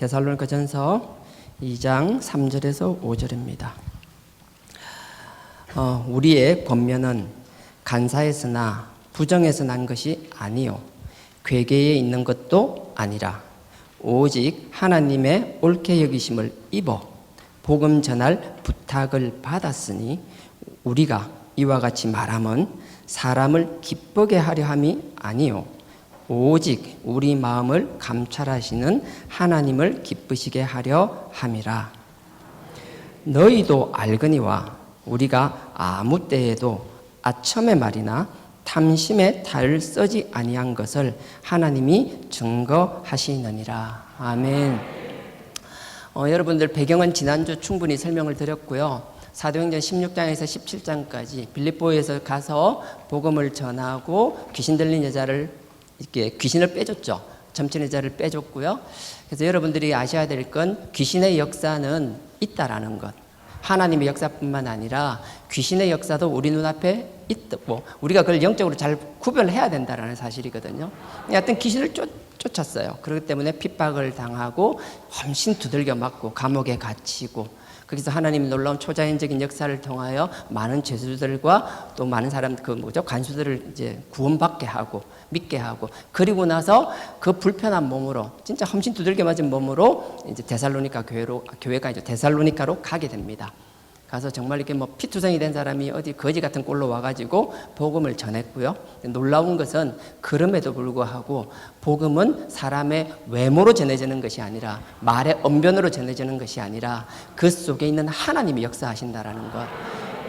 데살로니가전서 2장 3절에서 5절입니다. 우리의 권면은 간사에서나 부정에서 난 것이 아니요 괴계에 있는 것도 아니라 오직 하나님의 옳게 여기심을 입어 복음 전할 부탁을 받았으니 우리가 이와 같이 말함은 사람을 기쁘게 하려 함이 아니요 오직 우리 마음을 감찰하시는 하나님을 기쁘시게 하려 함이라. 너희도 알거니와 우리가 아무 때에도 아첨의 말이나 탐심의 탈을 써지 아니한 것을 하나님이 증거하시느니라. 아멘. 여러분들 배경은 지난주 충분히 설명을 드렸고요. 사도행전 16장에서 17장까지 빌립보에서 가서 복음을 전하고 귀신 들린 여자를 이렇게 귀신을 빼줬죠. 점친 여자를 빼줬고요. 그래서 여러분들이 아셔야 될 건 귀신의 역사는 있다라는 것. 하나님의 역사뿐만 아니라 귀신의 역사도 우리 눈앞에 있고 우리가 그걸 영적으로 잘 구별해야 된다는 사실이거든요. 하여튼 귀신을 쫓았어요. 그렇기 때문에 핍박을 당하고 훨씬 두들겨 맞고 감옥에 갇히고 거기서 하나님의 놀라운 초자연적인 역사를 통하여 많은 죄수들과 또 많은 사람 간수들을 이제 구원받게 하고 믿게 하고 그리고 나서 그 불편한 몸으로 진짜 험신 두들겨 맞은 몸으로 이제 교회가 이제 데살로니가로 가게 됩니다. 가서 정말 이렇게 피투성이 된 사람이 어디 거지 같은 꼴로 와가지고 복음을 전했고요. 놀라운 것은 그럼에도 불구하고 복음은 사람의 외모로 전해지는 것이 아니라 말의 언변으로 전해지는 것이 아니라 그 속에 있는 하나님이 역사하신다라는 것.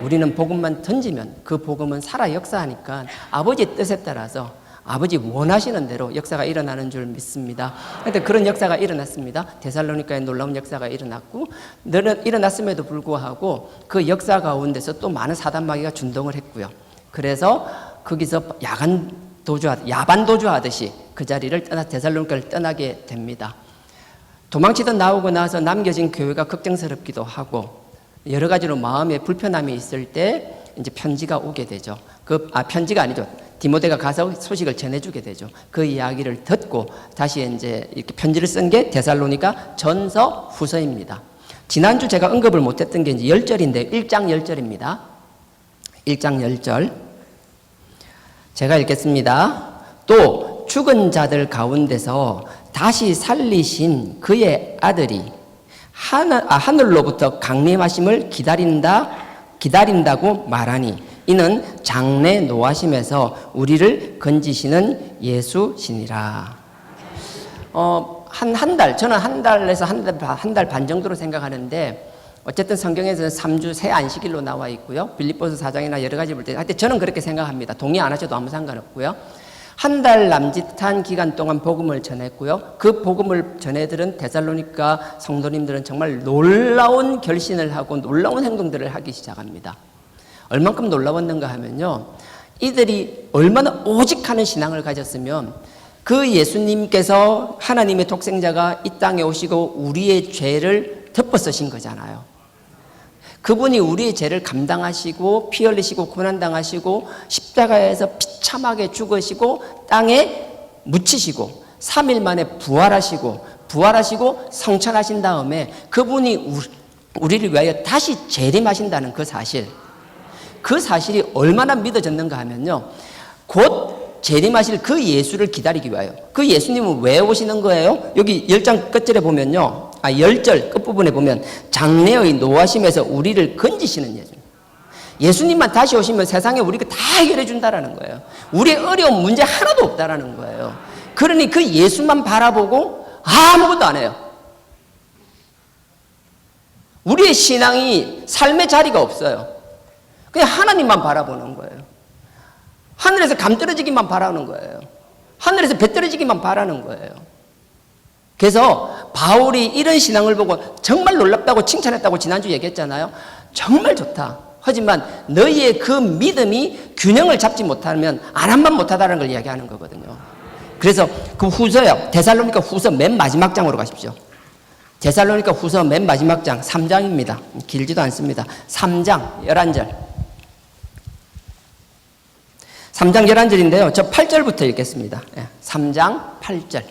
우리는 복음만 던지면 그 복음은 살아 역사하니까 아버지의 뜻에 따라서 아버지 원하시는 대로 역사가 일어나는 줄 믿습니다. 그런데 그런 역사가 일어났습니다. 데살로니가에 놀라운 역사가 일어났고 일어났음에도 불구하고 그 역사 가운데서 또 많은 사단마귀가 준동을 했고요. 그래서 거기서 야반 도주하듯이 그 자리를 데살로니가를 떠나게 됩니다. 도망치던 나오고 나서 남겨진 교회가 걱정스럽기도 하고 여러 가지로 마음에 불편함이 있을 때 이제 편지가 오게 되죠. 편지가 아니죠. 디모데가 가서 소식을 전해주게 되죠. 그 이야기를 듣고 다시 이제 이렇게 편지를 쓴 게 데살로니가 전서 후서입니다. 지난주 제가 언급을 못했던 게 이제 10절인데 1장 10절입니다. 1장 10절. 제가 읽겠습니다. 또 죽은 자들 가운데서 다시 살리신 그의 아들이 하늘로부터 강림하심을 기다린다고 말하니 이는 장래 노하심에서 우리를 건지시는 예수시니라. 저는 한 달에서 한 달 반 정도로 생각하는데 어쨌든 성경에서는 3주 새 안식일로 나와 있고요. 빌립보서 4장이나 여러 가지 볼 때 하여튼 저는 그렇게 생각합니다. 동의 안 하셔도 아무 상관없고요. 한 달 남짓한 기간 동안 복음을 전했고요. 그 복음을 전해들은 데살로니가 성도님들은 정말 놀라운 결신을 하고 놀라운 행동들을 하기 시작합니다. 얼만큼 놀라웠는가 하면요. 이들이 얼마나 오직하는 신앙을 가졌으면 그 예수님께서 하나님의 독생자가 이 땅에 오시고 우리의 죄를 덮어 쓰신 거잖아요. 그분이 우리의 죄를 감당하시고 피 흘리시고 고난당하시고 십자가에서 비참하게 죽으시고 땅에 묻히시고 3일 만에 부활하시고 성천하신 다음에 그분이 우리를 위하여 다시 재림하신다는 그 사실. 그 사실이 얼마나 믿어졌는가 하면요. 곧 재림하실 그 예수를 기다리기 위하여. 그 예수님은 왜 오시는 거예요? 여기 10장 끝절에 보면요. 10절 끝부분에 보면 장래의 노하심에서 우리를 건지시는 예수. 예수님만 다시 오시면 세상에 우리가 다 해결해 준다라는 거예요. 우리의 어려운 문제 하나도 없다라는 거예요. 그러니 그 예수만 바라보고 아무것도 안 해요. 우리의 신앙이 삶의 자리가 없어요. 그냥 하나님만 바라보는 거예요. 하늘에서 감 떨어지기만 바라는 거예요. 하늘에서 배 떨어지기만 바라는 거예요. 그래서 바울이 이런 신앙을 보고 정말 놀랍다고 칭찬했다고 지난주 얘기했잖아요. 정말 좋다. 하지만 너희의 그 믿음이 균형을 잡지 못하면 안함만 못하다는 걸 이야기하는 거거든요. 그래서 그 후서요. 데살로니가 후서 맨 마지막 장으로 가십시오. 데살로니가 후서 맨 마지막 장 3장입니다. 길지도 않습니다. 3장 11절. 3장 11절인데요. 저 8절부터 읽겠습니다. 3장 8절.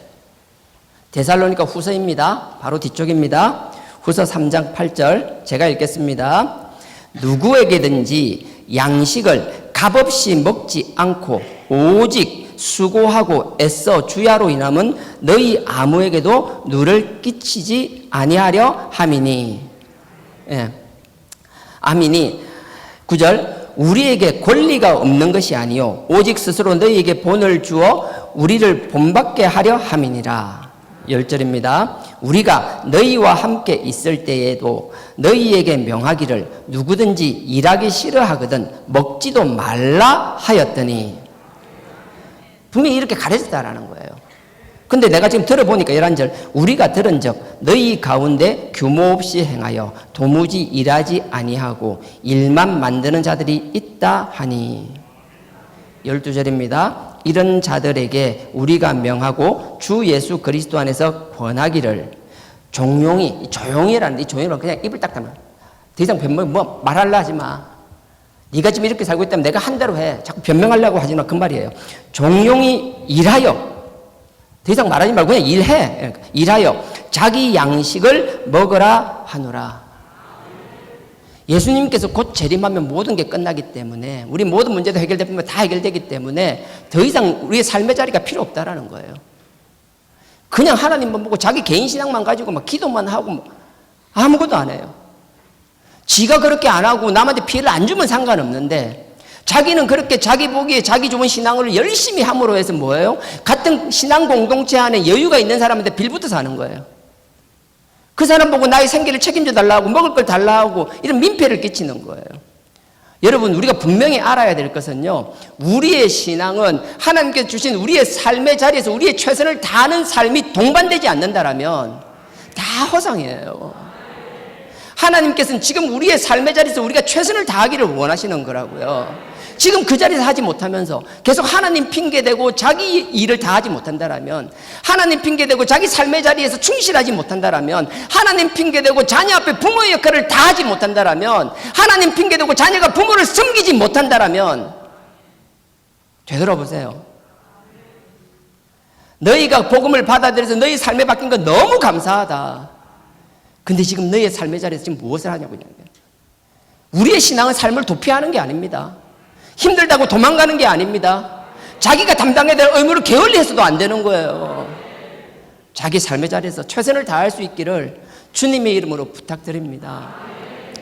데살로니가 후서입니다. 바로 뒤쪽입니다. 후서 3장 8절 제가 읽겠습니다. 누구에게든지 양식을 값없이 먹지 않고 오직 수고하고 애써 주야로 인함은 너희 아무에게도 누를 끼치지 아니하려 함이니. 예. 아미니. 9절 우리에게 권리가 없는 것이 아니요 오직 스스로 너희에게 본을 주어 우리를 본받게 하려 함이니라. 10절입니다. 우리가 너희와 함께 있을 때에도 너희에게 명하기를 누구든지 일하기 싫어하거든 먹지도 말라 하였더니. 분명히 이렇게 가르쳤다라는 거예요. 근데 내가 지금 들어보니까 11절 우리가 들은 적 너희 가운데 규모 없이 행하여 도무지 일하지 아니하고 일만 만드는 자들이 있다 하니. 12절입니다. 이런 자들에게 우리가 명하고 주 예수 그리스도 안에서 권하기를 종용이, 조용히라는 이 조용히는 그냥 입을 딱 닫으면 더 이상 변명 뭐 말하려 하지 마. 네가 지금 이렇게 살고 있다면 내가 한 대로 해. 자꾸 변명하려고 하지 마. 그 말이에요. 종용이 일하여, 더 이상 말하지 말고 그냥 일해. 일하여 자기 양식을 먹으라 하노라. 예수님께서 곧 재림하면 모든 게 끝나기 때문에 우리 모든 문제도 해결되면 다 해결되기 때문에 더 이상 우리의 삶의 자리가 필요 없다라는 거예요. 그냥 하나님만 보고 자기 개인 신앙만 가지고 막 기도만 하고 아무것도 안 해요. 지가 그렇게 안 하고 남한테 피해를 안 주면 상관없는데 자기는 그렇게 자기 보기에 자기 좋은 신앙을 열심히 함으로 해서 뭐예요? 같은 신앙 공동체 안에 여유가 있는 사람한테 빌붙어 사는 거예요. 그 사람 보고 나의 생계를 책임져 달라고 먹을 걸 달라고 이런 민폐를 끼치는 거예요. 여러분 우리가 분명히 알아야 될 것은요, 우리의 신앙은 하나님께서 주신 우리의 삶의 자리에서 우리의 최선을 다하는 삶이 동반되지 않는다라면 다 허상이에요. 하나님께서는 지금 우리의 삶의 자리에서 우리가 최선을 다하기를 원하시는 거라고요. 지금 그 자리에서 하지 못하면서 계속 하나님 핑계대고 자기 일을 다 하지 못한다라면, 하나님 핑계대고 자기 삶의 자리에서 충실하지 못한다라면, 하나님 핑계대고 자녀 앞에 부모의 역할을 다 하지 못한다라면, 하나님 핑계대고 자녀가 부모를 섬기지 못한다라면 되돌아보세요. 너희가 복음을 받아들여서 너희 삶에 바뀐 건 너무 감사하다. 근데 지금 너희의 삶의 자리에서 지금 무엇을 하냐고. 우리의 신앙은 삶을 도피하는 게 아닙니다. 힘들다고 도망가는 게 아닙니다. 자기가 담당해야 될 의무를 게을리 해서도 안 되는 거예요. 자기 삶의 자리에서 최선을 다할 수 있기를 주님의 이름으로 부탁드립니다.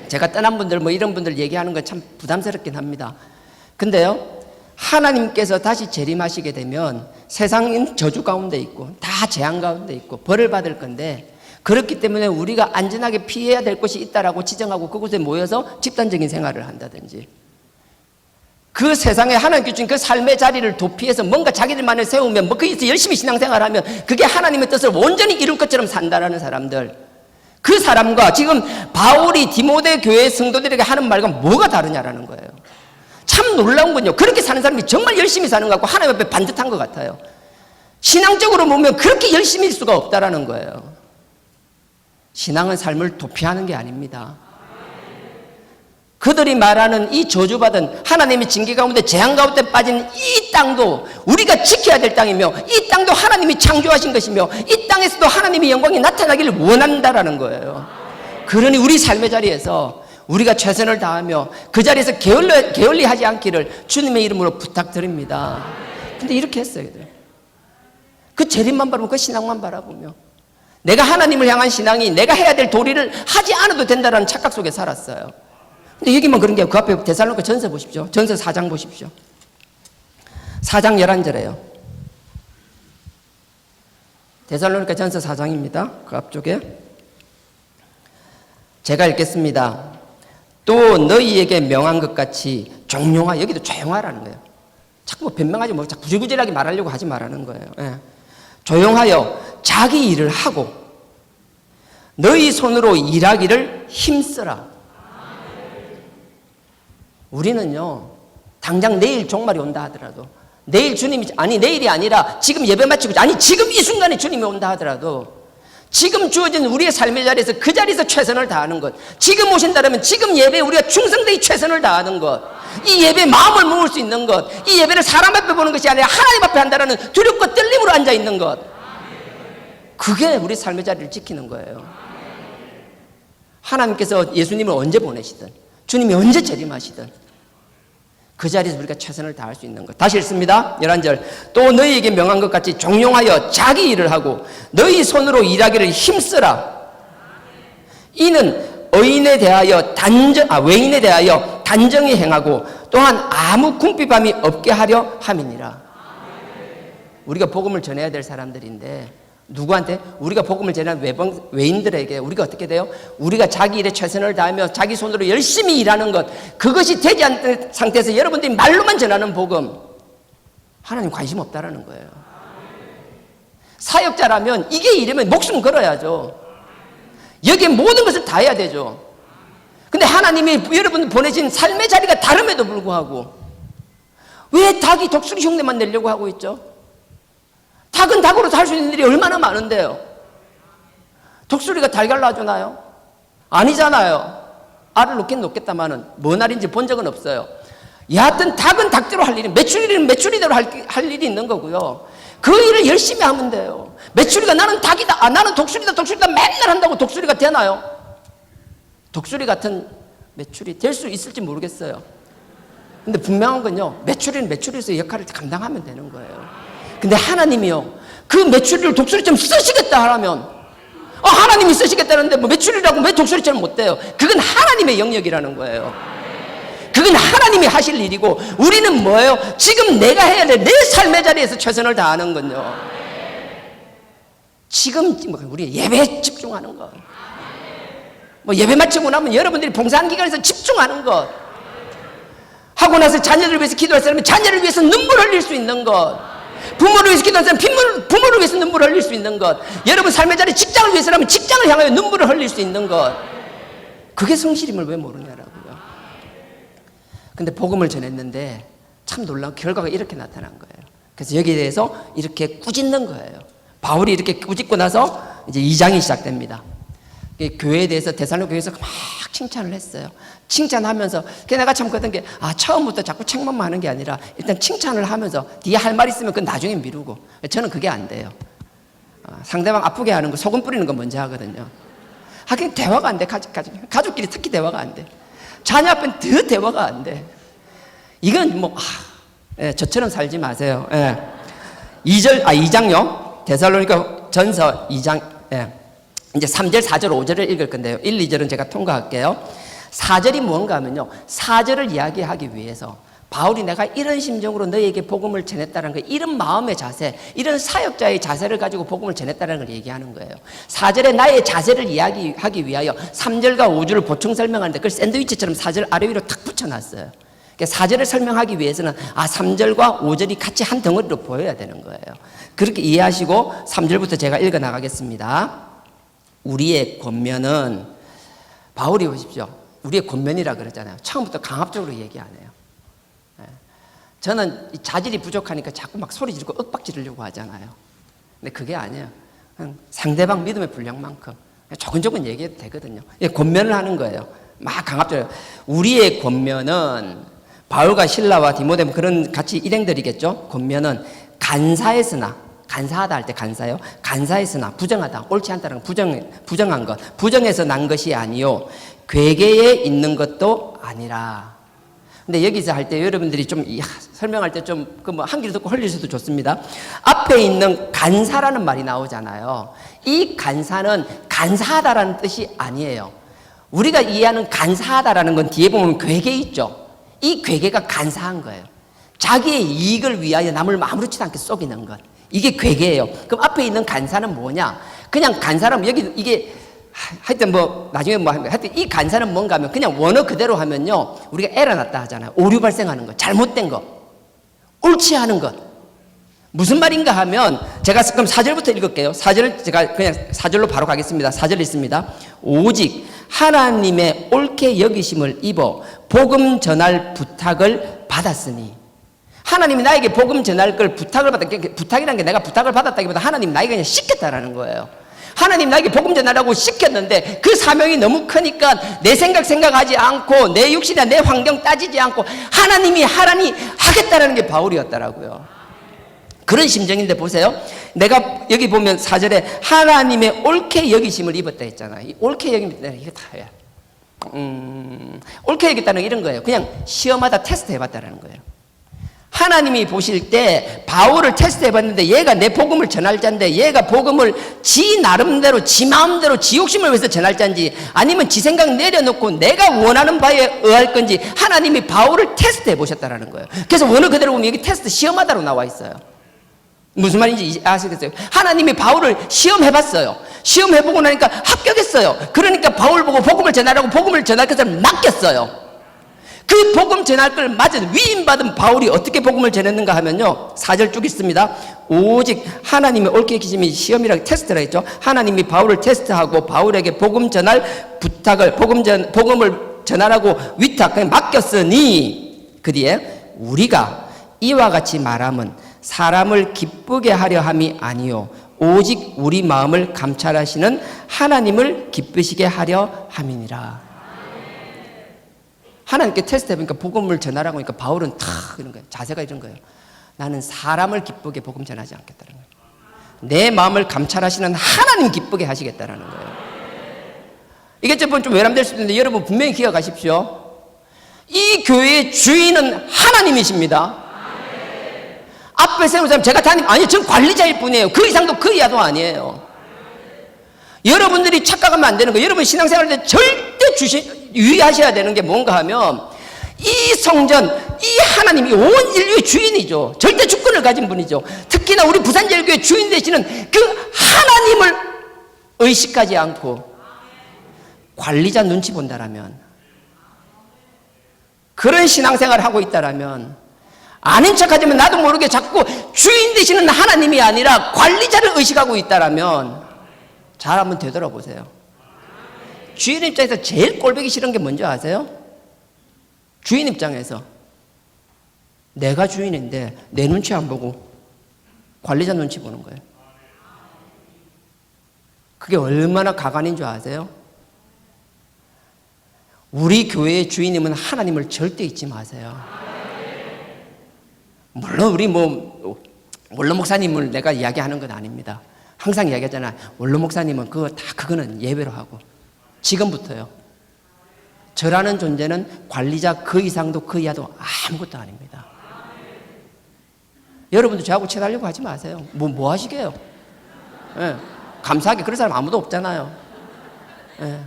제가 떠난 분들 뭐 이런 분들 얘기하는 건 참 부담스럽긴 합니다. 근데요, 하나님께서 다시 재림하시게 되면 세상은 저주 가운데 있고 다 재앙 가운데 있고 벌을 받을 건데, 그렇기 때문에 우리가 안전하게 피해야 될 곳이 있다라고 지정하고 그곳에 모여서 집단적인 생활을 한다든지, 그 세상에 하나님께 주신 그 삶의 자리를 도피해서 뭔가 자기들만을 세우면 뭐 거기서 열심히 신앙생활하면 그게 하나님의 뜻을 온전히 이룰 것처럼 산다라는 사람들, 그 사람과 지금 바울이 디모데 교회 성도들에게 하는 말과 뭐가 다르냐라는 거예요. 참 놀라운 건요, 그렇게 사는 사람이 정말 열심히 사는 것 같고 하나님 앞에 반듯한 것 같아요. 신앙적으로 보면 그렇게 열심일 수가 없다라는 거예요. 신앙은 삶을 도피하는 게 아닙니다. 그들이 말하는 이 저주받은 하나님의 징계 가운데 재앙 가운데 빠진 이 땅도 우리가 지켜야 될 땅이며, 이 땅도 하나님이 창조하신 것이며, 이 땅에서도 하나님의 영광이 나타나기를 원한다라는 거예요. 그러니 우리 삶의 자리에서 우리가 최선을 다하며 그 자리에서 게을리하지 않기를 주님의 이름으로 부탁드립니다. 근데 이렇게 했어요. 그 재림만 바라보고 그 신앙만 바라보며 내가 하나님을 향한 신앙이 내가 해야 될 도리를 하지 않아도 된다는 착각 속에 살았어요. 근데 여기만 그런 게 그 앞에 데살로니가 전서 보십시오. 전서 4장 보십시오. 4장 11절에요. 데살로니가 전서 4장입니다. 그 앞쪽에 제가 읽겠습니다. 또 너희에게 명한 것 같이 종용하, 여기도 조용하라는 거예요. 자꾸 뭐 변명하지 뭐 자꾸 구질구질하게 말하려고 하지 말라는 거예요. 예. 조용하여 자기 일을 하고 너희 손으로 일하기를 힘쓰라. 우리는요, 당장 내일 종말이 온다 하더라도, 내일 주님이, 아니 내일이 아니라 지금 예배 마치고, 아니 지금 이 순간에 주님이 온다 하더라도 지금 주어진 우리의 삶의 자리에서 그 자리에서 최선을 다하는 것, 지금 오신다면 지금 예배에 우리가 충성되이 최선을 다하는 것, 이 예배에 마음을 모을 수 있는 것, 이 예배를 사람 앞에 보는 것이 아니라 하나님 앞에 한다는 두렵고 떨림으로 앉아있는 것, 그게 우리 삶의 자리를 지키는 거예요. 하나님께서 예수님을 언제 보내시든 주님이 언제 재림하시든 그 자리에서 우리가 최선을 다할 수 있는 것. 다시 읽습니다. 11절. 또 너희에게 명한 것 같이 종용하여 자기 일을 하고 너희 손으로 일하기를 힘쓰라. 이는 외인에 대하여 단정히 행하고 또한 아무 궁핍함이 없게 하려 함이니라. 우리가 복음을 전해야 될 사람들인데 누구한테? 우리가 복음을 전하는 외인들에게 우리가 어떻게 돼요? 우리가 자기 일에 최선을 다하며 자기 손으로 열심히 일하는 것, 그것이 되지 않는 상태에서 여러분들이 말로만 전하는 복음, 하나님 관심 없다라는 거예요. 사역자라면 이게 이러면 목숨 걸어야죠. 여기에 모든 것을 다 해야 되죠. 근데 하나님이 여러분 보내신 삶의 자리가 다름에도 불구하고 왜 닭이 독수리 흉내만 내려고 하고 있죠? 닭은 닭으로서 할 수 있는 일이 얼마나 많은데요. 독수리가 달걀 낳아주나요? 아니잖아요. 알을 놓긴 놓겠다마는 뭔 알인지 본 적은 없어요. 여하튼 닭은 닭대로 할 일이, 메추리는 메추리대로 할 일이 있는 거고요. 그 일을 열심히 하면 돼요. 메추리가 나는 닭이다, 나는 독수리다 맨날 한다고 독수리가 되나요? 독수리 같은 메추리 될 수 있을지 모르겠어요. 근데 분명한 건요, 메추리는 메추리에서 역할을 감당하면 되는 거예요. 근데 하나님이요, 그 메추리를 독수리처럼 쓰시겠다 하라면, 하나님이 쓰시겠다는데 뭐 메추리라고 왜 독수리처럼 못 돼요? 그건 하나님의 영역이라는 거예요. 그건 하나님이 하실 일이고, 우리는 뭐예요? 지금 내가 해야 될 내 삶의 자리에서 최선을 다하는 건요. 지금 우리 예배에 집중하는 것, 뭐 예배 마치고 나면 여러분들이 봉사하는 기간에서 집중하는 것, 하고 나서 자녀를 위해서 기도할 사람은 자녀를 위해서 눈물 흘릴 수 있는 것, 부모를 위해서 기도할 사람은 부모를 위해서 눈물을 흘릴 수 있는 것, 여러분 삶의 자리 직장을 위해서라면 직장을 향하여 눈물을 흘릴 수 있는 것, 그게 성실임을 왜 모르냐라고요. 근데 복음을 전했는데 참 놀라운 결과가 이렇게 나타난 거예요. 그래서 여기에 대해서 이렇게 꾸짖는 거예요. 바울이 이렇게 꾸짖고 나서 이제 2장이 시작됩니다. 교회에 대해서 데살로니가 교회에서 막 칭찬을 했어요. 칭찬하면서 내가 참 그랬던 게 처음부터 자꾸 책만 하는 게 아니라 일단 칭찬을 하면서 뒤에 할 말 있으면 그건 나중에 미루고, 저는 그게 안 돼요. 상대방 아프게 하는 거, 소금 뿌리는 거 먼저 하거든요. 하긴 대화가 안 돼. 가족끼리 특히 대화가 안 돼. 자녀 앞엔 더 대화가 안 돼. 이건 뭐 저처럼 살지 마세요. 2장요. 데살로니가 전서 2장 이제 3절, 4절, 5절을 읽을 건데요. 1, 2절은 제가 통과할게요. 4절이 뭔가 하면요, 4절을 이야기하기 위해서 바울이 내가 이런 심정으로 너희에게 복음을 전했다는 거, 이런 마음의 자세, 이런 사역자의 자세를 가지고 복음을 전했다는 걸 얘기하는 거예요. 4절에 나의 자세를 이야기하기 위하여 3절과 5절을 보충 설명하는데 그걸 샌드위치처럼 4절 아래 위로 탁 붙여놨어요. 4절을 설명하기 위해서는 3절과 5절이 같이 한 덩어리로 보여야 되는 거예요. 그렇게 이해하시고 3절부터 제가 읽어 나가겠습니다. 우리의 권면은, 바울이 보십시오, 우리의 권면이라 그러잖아요. 처음부터 강압적으로 얘기 안 해요. 저는 자질이 부족하니까 자꾸 막 소리 지르고 윽박 지르려고 하잖아요. 근데 그게 아니에요. 그냥 상대방 믿음의 분량만큼 조근조근 얘기해도 되거든요. 권면을 하는 거예요. 막 강압적으로. 우리의 권면은, 바울과 실라와 디모데 그런 같이 일행들이겠죠. 권면은 간사했으나, 간사하다 할 때 간사요. 간사했으나, 부정하다, 옳지 않다는 부정한 것, 부정해서 난 것이 아니요 괴계에 있는 것도 아니라. 근데 여기서 할 때 여러분들이 좀 설명할 때 좀 한 귀로 듣고 흘릴 수도 좋습니다. 앞에 있는 간사라는 말이 나오잖아요. 이 간사는 간사하다라는 뜻이 아니에요. 우리가 이해하는 간사하다라는 건 뒤에 보면 괴계 있죠. 이 괴계가 간사한 거예요. 자기의 이익을 위하여 남을 아무렇지도 않게 속이는 것, 이게 괴계예요. 그럼 앞에 있는 간사는 뭐냐? 그냥 간사라면 여기 이게 하여튼 뭐 나중에 뭐 하여튼 이 간사는 뭔가 하면 그냥 원어 그대로 하면요, 우리가 에러 났다 하잖아요. 오류 발생하는 것, 잘못된 것, 옳지 않은 것. 무슨 말인가 하면 제가 그럼 4절부터 읽을게요. 4절을 제가 그냥 4절로 바로 가겠습니다. 4절 있습니다. 오직 하나님의 옳게 여기심을 입어 복음 전할 부탁을 받았으니. 하나님이 나에게 복음 전할 걸 부탁을 받았다. 부탁이라는 게 내가 부탁을 받았다기보다 하나님 나에게 그냥 시켰다라는 거예요. 하나님 나에게 복음 전하라고 시켰는데 그 사명이 너무 크니까 내 생각하지 않고 내 육신이나 내 환경 따지지 않고 하나님이 하라니 하겠다라는 게 바울이었더라고요. 그런 심정인데 보세요. 내가 여기 보면 4절에 하나님의 옳게 여기심을 입었다 했잖아요. 이 옳게 여김, 이거 다야. 옳게 여겼다는 건 이런 거예요. 그냥 시험하다 테스트 해봤다는 거예요. 하나님이 보실 때 바울을 테스트 해봤는데 얘가 내 복음을 전할 자인데 얘가 복음을 지 나름대로 지 마음대로 지 욕심을 위해서 전할 자인지 아니면 지 생각 내려놓고 내가 원하는 바에 의할 건지 하나님이 바울을 테스트 해보셨다는 거예요. 그래서 원어 그대로 보면 여기 테스트 시험하다로 나와 있어요. 무슨 말인지 아시겠어요? 하나님이 바울을 시험해봤어요. 시험해보고 나니까 합격했어요. 그러니까 바울 보고 복음을 전하라고 복음을 전할 것을 맡겼어요. 그 복음 전할 걸 맞은 위임받은 바울이 어떻게 복음을 전했는가 하면요, 4절 쭉 있습니다. 오직 하나님의 옳게 계심이 시험이라고 테스트라 했죠. 하나님이 바울을 테스트하고 바울에게 복음 전할 부탁을 복음을 전하라고 위탁 맡겼으니 그 뒤에 우리가 이와 같이 말함은 사람을 기쁘게 하려 함이 아니요 오직 우리 마음을 감찰하시는 하나님을 기쁘시게 하려 함이니라. 하나님께 테스트 해보니까 복음을 전하라고 하니까 바울은 탁 이런 거예요. 자세가 이런 거예요. 나는 사람을 기쁘게 복음 전하지 않겠다는 거예요. 내 마음을 감찰하시는 하나님 기쁘게 하시겠다는 거예요. 이게 좀 외람될 수도 있는데 여러분 분명히 기억하십시오. 이 교회의 주인은 하나님이십니다. 앞에 세운 사람 제가 담임 아니 전 관리자일 뿐이에요. 그 이상도 그 이하도 아니에요. 여러분들이 착각하면 안 되는 거예요. 여러분 신앙생활 때 절대 유의하셔야 되는 게 뭔가 하면 이 성전, 이 하나님이 온 인류의 주인이죠. 절대 주권을 가진 분이죠. 특히나 우리 부산제일교회 주인 되시는 그 하나님을 의식하지 않고 관리자 눈치 본다라면, 그런 신앙생활을 하고 있다라면, 아닌 척하지만 나도 모르게 자꾸 주인 되시는 하나님이 아니라 관리자를 의식하고 있다라면 잘 한번 되돌아보세요. 주인 입장에서 제일 꼴보기 싫은 게 뭔지 아세요? 주인 입장에서 내가 주인인데 내 눈치 안 보고 관리자 눈치 보는 거예요. 그게 얼마나 가관인 줄 아세요? 우리 교회의 주인님은 하나님을 절대 잊지 마세요. 물론 우리 원로 목사님을 내가 이야기하는 건 아닙니다. 항상 이야기하잖아. 원로 목사님은 그거는 예외로 하고 지금부터요. 저라는 존재는 관리자 그 이상도 그 이하도 아무것도 아닙니다. 여러분도 저하고 친하려고 하지 마세요. 뭐 하시게요? 예, 감사하게 그런 사람 아무도 없잖아요. 예,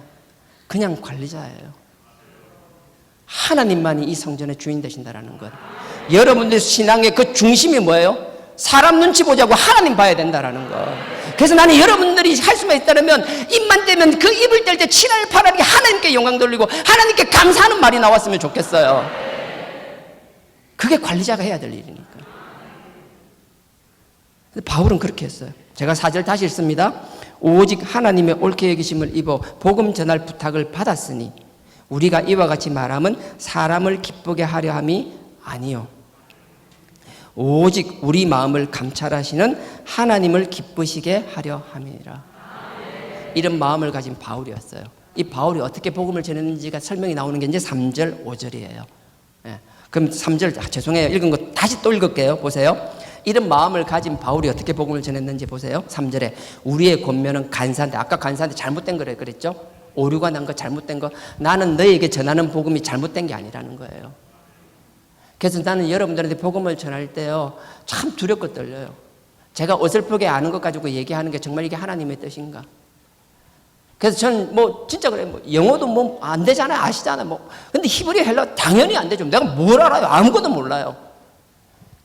그냥 관리자예요. 하나님만이 이 성전의 주인 되신다라는 것. 여러분들 신앙의 그 중심이 뭐예요? 사람 눈치 보자고 하나님 봐야 된다라는 거. 그래서 나는 여러분들이 할 수만 있다면 입만 떼면 그 입을 뗄 때 7할 8할이 하나님께 영광 돌리고 하나님께 감사하는 말이 나왔으면 좋겠어요. 그게 관리자가 해야 될 일이니까. 바울은 그렇게 했어요. 제가 4절 다시 읽습니다. 오직 하나님의 옳게 여기심을 입어 복음 전할 부탁을 받았으니 우리가 이와 같이 말함은 사람을 기쁘게 하려 함이 아니요 오직 우리 마음을 감찰하시는 하나님을 기쁘시게 하려 함이니라. 이런 마음을 가진 바울이었어요. 이 바울이 어떻게 복음을 전했는지가 설명이 나오는 게 이제 3절, 5절이에요. 예. 그럼 3절, 죄송해요. 읽은 거 다시 또 읽을게요. 보세요. 이런 마음을 가진 바울이 어떻게 복음을 전했는지 보세요. 3절에 우리의 권면은 간사한데, 아까 간사한데 잘못된 거래 그랬죠? 오류가 난 거, 잘못된 거. 나는 너에게 전하는 복음이 잘못된 게 아니라는 거예요. 그래서 나는 여러분들한테 복음을 전할 때요, 참 두렵고 떨려요. 제가 어설프게 아는 것 가지고 얘기하는 게 정말 이게 하나님의 뜻인가? 그래서 저는 진짜 그래요. 영어도 안 되잖아요. 아시잖아요. 근데 히브리 헬라 당연히 안 되죠. 내가 뭘 알아요? 아무것도 몰라요.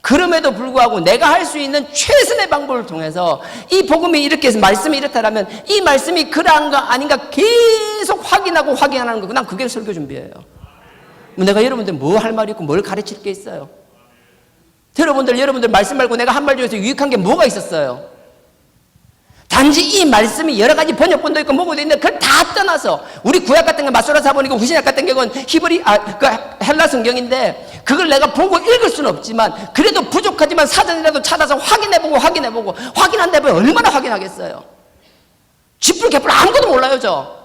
그럼에도 불구하고 내가 할 수 있는 최선의 방법을 통해서 이 복음이 이렇게 해서 말씀이 이렇다라면 이 말씀이 그러한가 아닌가 계속 확인하고 확인하는 거고, 난 그게 설교 준비예요. 내가 여러분들 뭐 할 말이 있고 뭘 가르칠 게 있어요? 여러분들 말씀 말고 내가 한 말 중에서 유익한 게 뭐가 있었어요? 단지 이 말씀이 여러 가지 번역본도 있고 뭐고도 있는데 그걸 다 떠나서 우리 구약 같은 건 마소라 사본이고 후신약 같은 경우는 헬라 성경인데 그걸 내가 보고 읽을 수는 없지만 그래도 부족하지만 사전이라도 찾아서 확인해보고 확인한다 보면 얼마나 확인하겠어요? 쥐뿔 개뿔 아무것도 몰라요 저.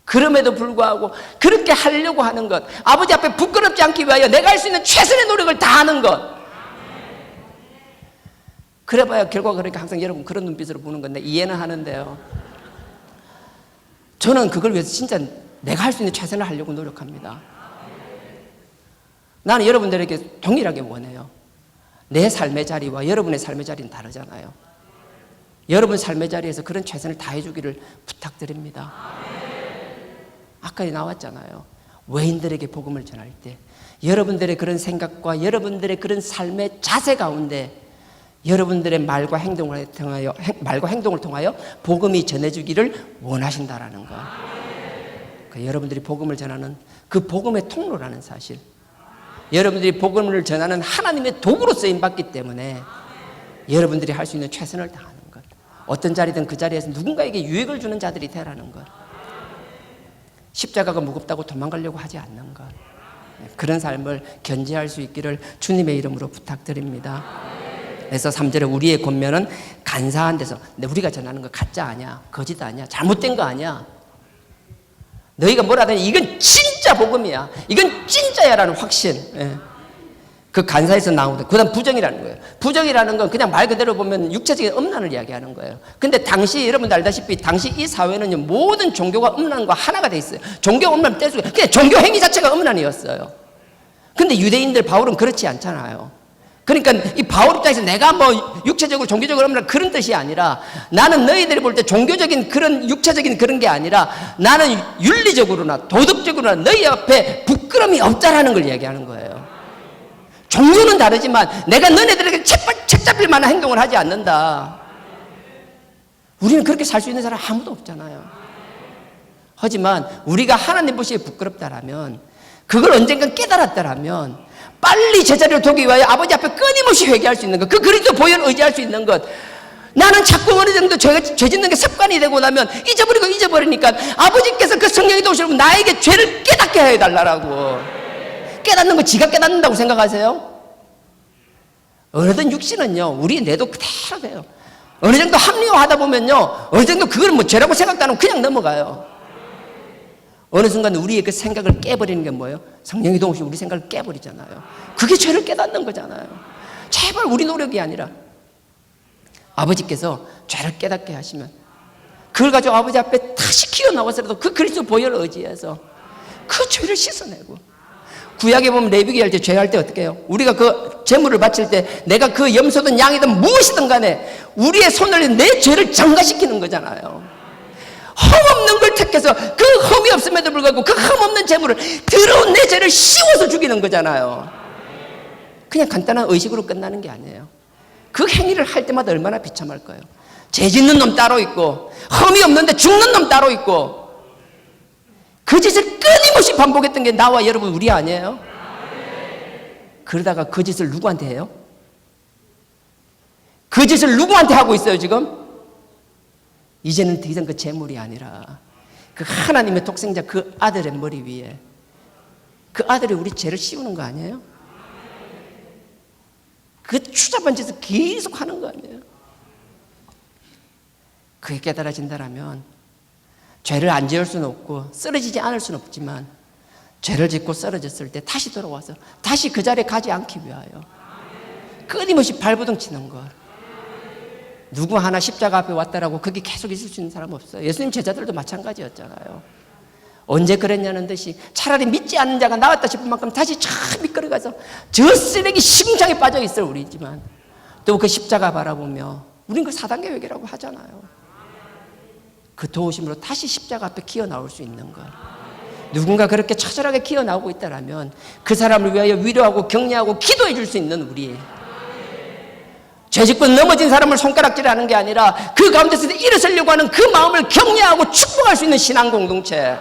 그럼에도 불구하고 그렇게 하려고 하는 것, 아버지 앞에 부끄럽지 않기 위하여 내가 할 수 있는 최선의 노력을 다하는 것, 그래봐야 결과가 그러니까 항상 여러분 그런 눈빛으로 보는 건데 이해는 하는데요. 저는 그걸 위해서 진짜 내가 할 수 있는 최선을 하려고 노력합니다. 나는 여러분들에게 동일하게 원해요. 내 삶의 자리와 여러분의 삶의 자리는 다르잖아요. 여러분 삶의 자리에서 그런 최선을 다해주기를 부탁드립니다. 아까 나왔잖아요. 외인들에게 복음을 전할 때 여러분들의 그런 생각과 여러분들의 그런 삶의 자세 가운데 여러분들의 말과 행동을 통하여 복음이 전해주기를 원하신다라는 것. 여러분들이 복음을 전하는 그 복음의 통로라는 사실. 여러분들이 복음을 전하는 하나님의 도구로 쓰임받기 때문에 여러분들이 할 수 있는 최선을 다하는 것. 어떤 자리든 그 자리에서 누군가에게 유익을 주는 자들이 되라는 것. 십자가가 무겁다고 도망가려고 하지 않는 것. 그런 삶을 견지할 수 있기를 주님의 이름으로 부탁드립니다. 그래서 3절에 우리의 권면은 간사한 데서, 근데 우리가 전하는 거 가짜 아니야, 거짓 아니야, 잘못된 거 아니야. 너희가 뭐라 하더니 이건 진짜 복음이야, 이건 진짜야라는 확신. 그 간사에서 나오는 그 다음 부정이라는 거예요. 부정이라는 건 그냥 말 그대로 보면 육체적인 음란을 이야기하는 거예요. 근데 당시 여러분들 알다시피 당시 이 사회는 모든 종교가 음란과 하나가 돼 있어요. 종교 음란 뗄 수가, 그냥 종교 행위 자체가 음란이었어요. 근데 유대인들 바울은 그렇지 않잖아요. 그러니까 이 바울 입장에서 내가 뭐 육체적으로 종교적으로 음란 그런 뜻이 아니라 나는 너희들이 볼 때 종교적인 그런 육체적인 그런 게 아니라 나는 윤리적으로나 도덕적으로나 너희 앞에 부끄러움이 없다라는 걸 이야기하는 거예요. 종교는 다르지만 내가 너네들에게 책 잡힐 만한 행동을 하지 않는다. 우리는 그렇게 살 수 있는 사람 아무도 없잖아요. 하지만 우리가 하나님 보시기에 부끄럽다라면, 그걸 언젠가 깨달았다라면 빨리 제자리로 돌기 위하여 아버지 앞에 끊임없이 회개할 수 있는 것, 그 그리스도 보혈을 의지할 수 있는 것. 나는 자꾸 어느 정도 죄 짓는 게 습관이 되고 나면 잊어버리니까 아버지께서 그 성령이 도우시면 나에게 죄를 깨닫게 해달라고. 깨닫는 거 지가 깨닫는다고 생각하세요? 어느든 육신은요, 우리 뇌도 그대로 돼요. 어느 정도 합리화하다 보면요, 어느 정도 그걸 뭐 죄라고 생각도 안 하고 그냥 넘어가요. 어느 순간 우리의 그 생각을 깨버리는 게 뭐예요? 성령이 도우시고 우리 생각을 깨버리잖아요. 그게 죄를 깨닫는 거잖아요. 제발 우리 노력이 아니라 아버지께서 죄를 깨닫게 하시면 그걸 가지고 아버지 앞에 다시 기어 나와서라도 그 그리스도 보혈을 의지해서 그 죄를 씻어내고. 구약에 보면 레위기 할 때 죄할 때 어떻게 해요? 우리가 그 제물을 바칠 때 내가 그 염소든 양이든 무엇이든 간에 우리의 손을 내 죄를 장가시키는 거잖아요. 흠 없는 걸 택해서 그 흠이 없음에도 불구하고 그 흠 없는 제물을 더러운 내 죄를 씌워서 죽이는 거잖아요. 그냥 간단한 의식으로 끝나는 게 아니에요. 그 행위를 할 때마다 얼마나 비참할 거예요. 죄 짓는 놈 따로 있고 흠이 없는데 죽는 놈 따로 있고, 그 짓을 끊임없이 반복했던 게 나와 여러분 우리 아니에요? 그러다가 그 짓을 누구한테 해요? 그 짓을 누구한테 하고 있어요 지금? 이제는 더 이상 그 재물이 아니라 그 하나님의 독생자 그 아들의 머리 위에 그 아들이 우리 죄를 씌우는 거 아니에요? 그 추잡한 짓을 계속 하는 거 아니에요? 그게 깨달아진다라면 죄를 안 지을 수는 없고 쓰러지지 않을 수는 없지만 죄를 짓고 쓰러졌을 때 다시 돌아와서 다시 그 자리에 가지 않기 위하여 끊임없이 발버둥 치는 것. 누구 하나 십자가 앞에 왔다라고 거기 계속 있을 수 있는 사람 없어요. 예수님 제자들도 마찬가지였잖아요. 언제 그랬냐는 듯이 차라리 믿지 않는 자가 나왔다 싶은 만큼 다시 참 미끄러가서 저 쓰레기 심장에 빠져 있을 우리지만 또 그 십자가 바라보며 우린 그 4단계 회개라고 하잖아요. 그 도우심으로 다시 십자가 앞에 기어 나올 수 있는 것. 누군가 그렇게 처절하게 기어 나오고 있다라면 그 사람을 위하여 위로하고 격려하고 기도해 줄 수 있는 우리. 죄짓고 넘어진 사람을 손가락질하는 게 아니라 그 가운데서 일어서려고 하는 그 마음을 격려하고 축복할 수 있는 신앙 공동체.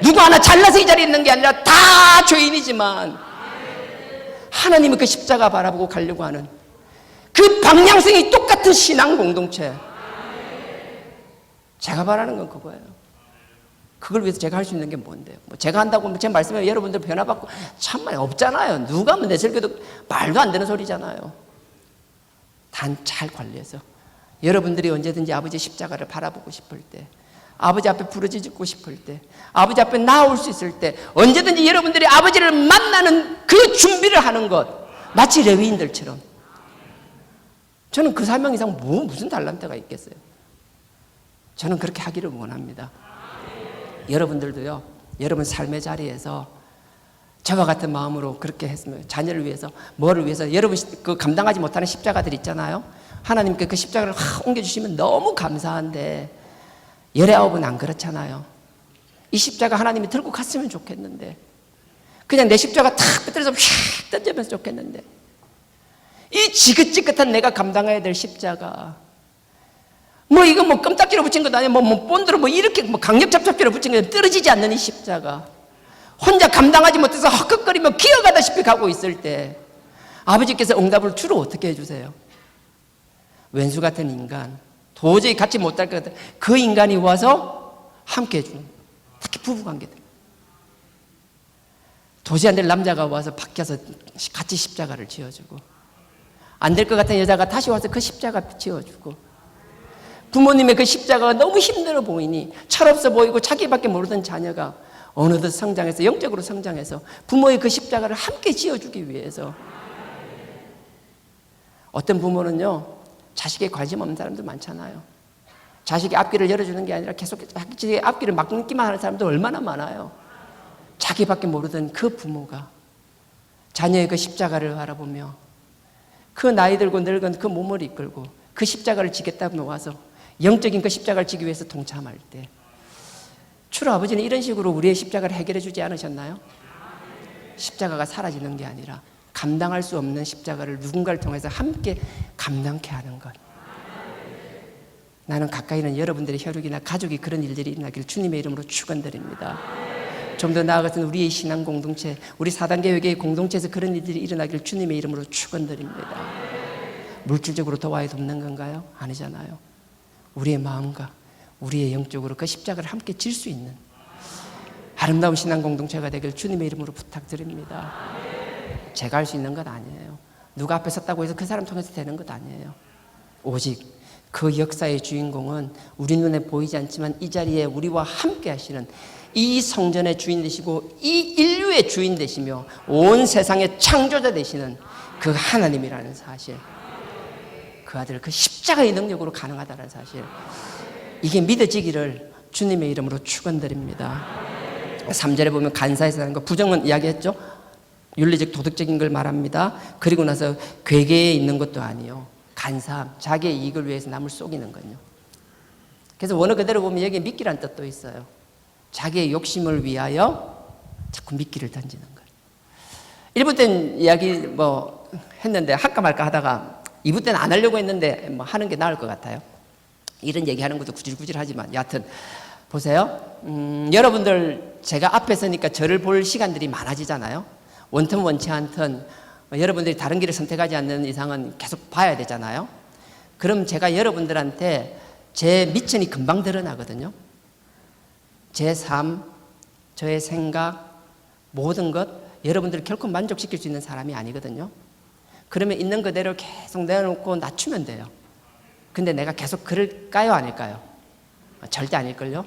누구 하나 잘나서 이 자리에 있는 게 아니라 다 죄인이지만 하나님의 그 십자가 바라보고 가려고 하는 그 방향성이 똑같은 신앙 공동체. 제가 바라는 건 그거예요. 그걸 위해서 제가 할 수 있는 게 뭔데요? 뭐 제가 한다고 제 말씀에 여러분들 변화받고 참말 없잖아요. 누가 하면 내 설교도 말도 안 되는 소리잖아요. 단 잘 관리해서 여러분들이 언제든지 아버지 십자가를 바라보고 싶을 때, 아버지 앞에 부르짖고 싶을 때, 아버지 앞에 나올 수 있을 때 언제든지 여러분들이 아버지를 만나는 그 준비를 하는 것, 마치 레위인들처럼 저는 그 사명 이상 무슨 달란트가 있겠어요? 저는 그렇게 하기를 원합니다. 여러분들도요, 여러분 삶의 자리에서 저와 같은 마음으로 그렇게 했으면, 자녀를 위해서, 뭐를 위해서, 여러분 그 감당하지 못하는 십자가들 있잖아요. 하나님께 그 십자가를 확 옮겨주시면 너무 감사한데, 19은 안 그렇잖아요. 이 십자가 하나님이 들고 갔으면 좋겠는데, 그냥 내 십자가 탁 빼뜨려서 휙 던지면서 좋겠는데, 이 지긋지긋한 내가 감당해야 될 십자가, 뭐 이거 뭐 껌딱지로 붙인 것도 아니고 뭐 본드로 뭐 이렇게 뭐 강력잡잡기로 붙인 게 떨어지지 않는 이 십자가, 혼자 감당하지 못해서 헉헉거리며 기어가다시피 가고 있을 때 아버지께서 응답을 주로 어떻게 해주세요? 왼수 같은 인간, 도저히 같이 못할 것 같은 그 인간이 와서 함께 해주는, 특히 부부관계들, 도저히 안 될 남자가 와서 밖에서 같이 십자가를 지어주고, 안 될 것 같은 여자가 다시 와서 그 십자가 지어주고, 부모님의 그 십자가가 너무 힘들어 보이니, 철없어 보이고 자기밖에 모르던 자녀가 어느덧 성장해서, 영적으로 성장해서 부모의 그 십자가를 함께 지어주기 위해서. 어떤 부모는요, 자식에 관심 없는 사람들 많잖아요. 자식의 앞길을 열어주는 게 아니라 계속 자식의 앞길을 막기만 하는 사람도 얼마나 많아요. 자기밖에 모르던 그 부모가 자녀의 그 십자가를 바라보며 그 나이 들고 늙은 그 몸을 이끌고 그 십자가를 지겠다고 놓아서 영적인 그 십자가를 지기 위해서 동참할 때, 주로 아버지는 이런 식으로 우리의 십자가를 해결해 주지 않으셨나요? 십자가가 사라지는 게 아니라 감당할 수 없는 십자가를 누군가를 통해서 함께 감당케 하는 것. 나는 가까이 있는 여러분들의 혈육이나 가족이 그런 일들이 일어나길 주님의 이름으로 축원드립니다. 좀 더 나아가서는 우리의 신앙 공동체, 우리 4단계 회개의 공동체에서 그런 일들이 일어나길 주님의 이름으로 축원드립니다. 물질적으로 도와야 돕는 건가요? 아니잖아요. 우리의 마음과 우리의 영적으로 그 십자가를 함께 질 수 있는 아름다운 신앙 공동체가 되길 주님의 이름으로 부탁드립니다. 제가 할 수 있는 것 아니에요. 누가 앞에 섰다고 해서 그 사람 통해서 되는 것 아니에요. 오직 그 역사의 주인공은 우리 눈에 보이지 않지만 이 자리에 우리와 함께 하시는, 이 성전의 주인 되시고 이 인류의 주인 되시며 온 세상의 창조자 되시는 그 하나님이라는 사실, 그 아들 그 십자가의 능력으로 가능하다는 사실, 이게 믿어지기를 주님의 이름으로 축원드립니다. 3절에 보면 간사해서 하는 거, 부정은 이야기했죠. 윤리적 도덕적인 걸 말합니다. 그리고 나서 괴계에 있는 것도 아니요, 간사함, 자기의 이익을 위해서 남을 속이는 거요. 그래서 원어 그대로 보면 여기에 미끼란 뜻도 있어요. 자기의 욕심을 위하여 자꾸 미끼를 던지는 거예요. 1부 때는 이야기 뭐 했는데 할까 말까 하다가 2부 때는 안 하려고 했는데 뭐 하는 게 나을 것 같아요. 이런 얘기하는 것도 구질구질하지만 여하튼 보세요. 여러분들 제가 앞에 서니까 저를 볼 시간들이 많아지잖아요. 원튼 원치 않든 여러분들이 다른 길을 선택하지 않는 이상은 계속 봐야 되잖아요. 그럼 제가 여러분들한테 제 미천이 금방 드러나거든요. 제 삶, 저의 생각, 모든 것 여러분들을 결코 만족시킬 수 있는 사람이 아니거든요. 그러면 있는 그대로 계속 내어놓고 낮추면 돼요. 근데 내가 계속 그럴까요? 아닐까요? 절대 아닐걸요?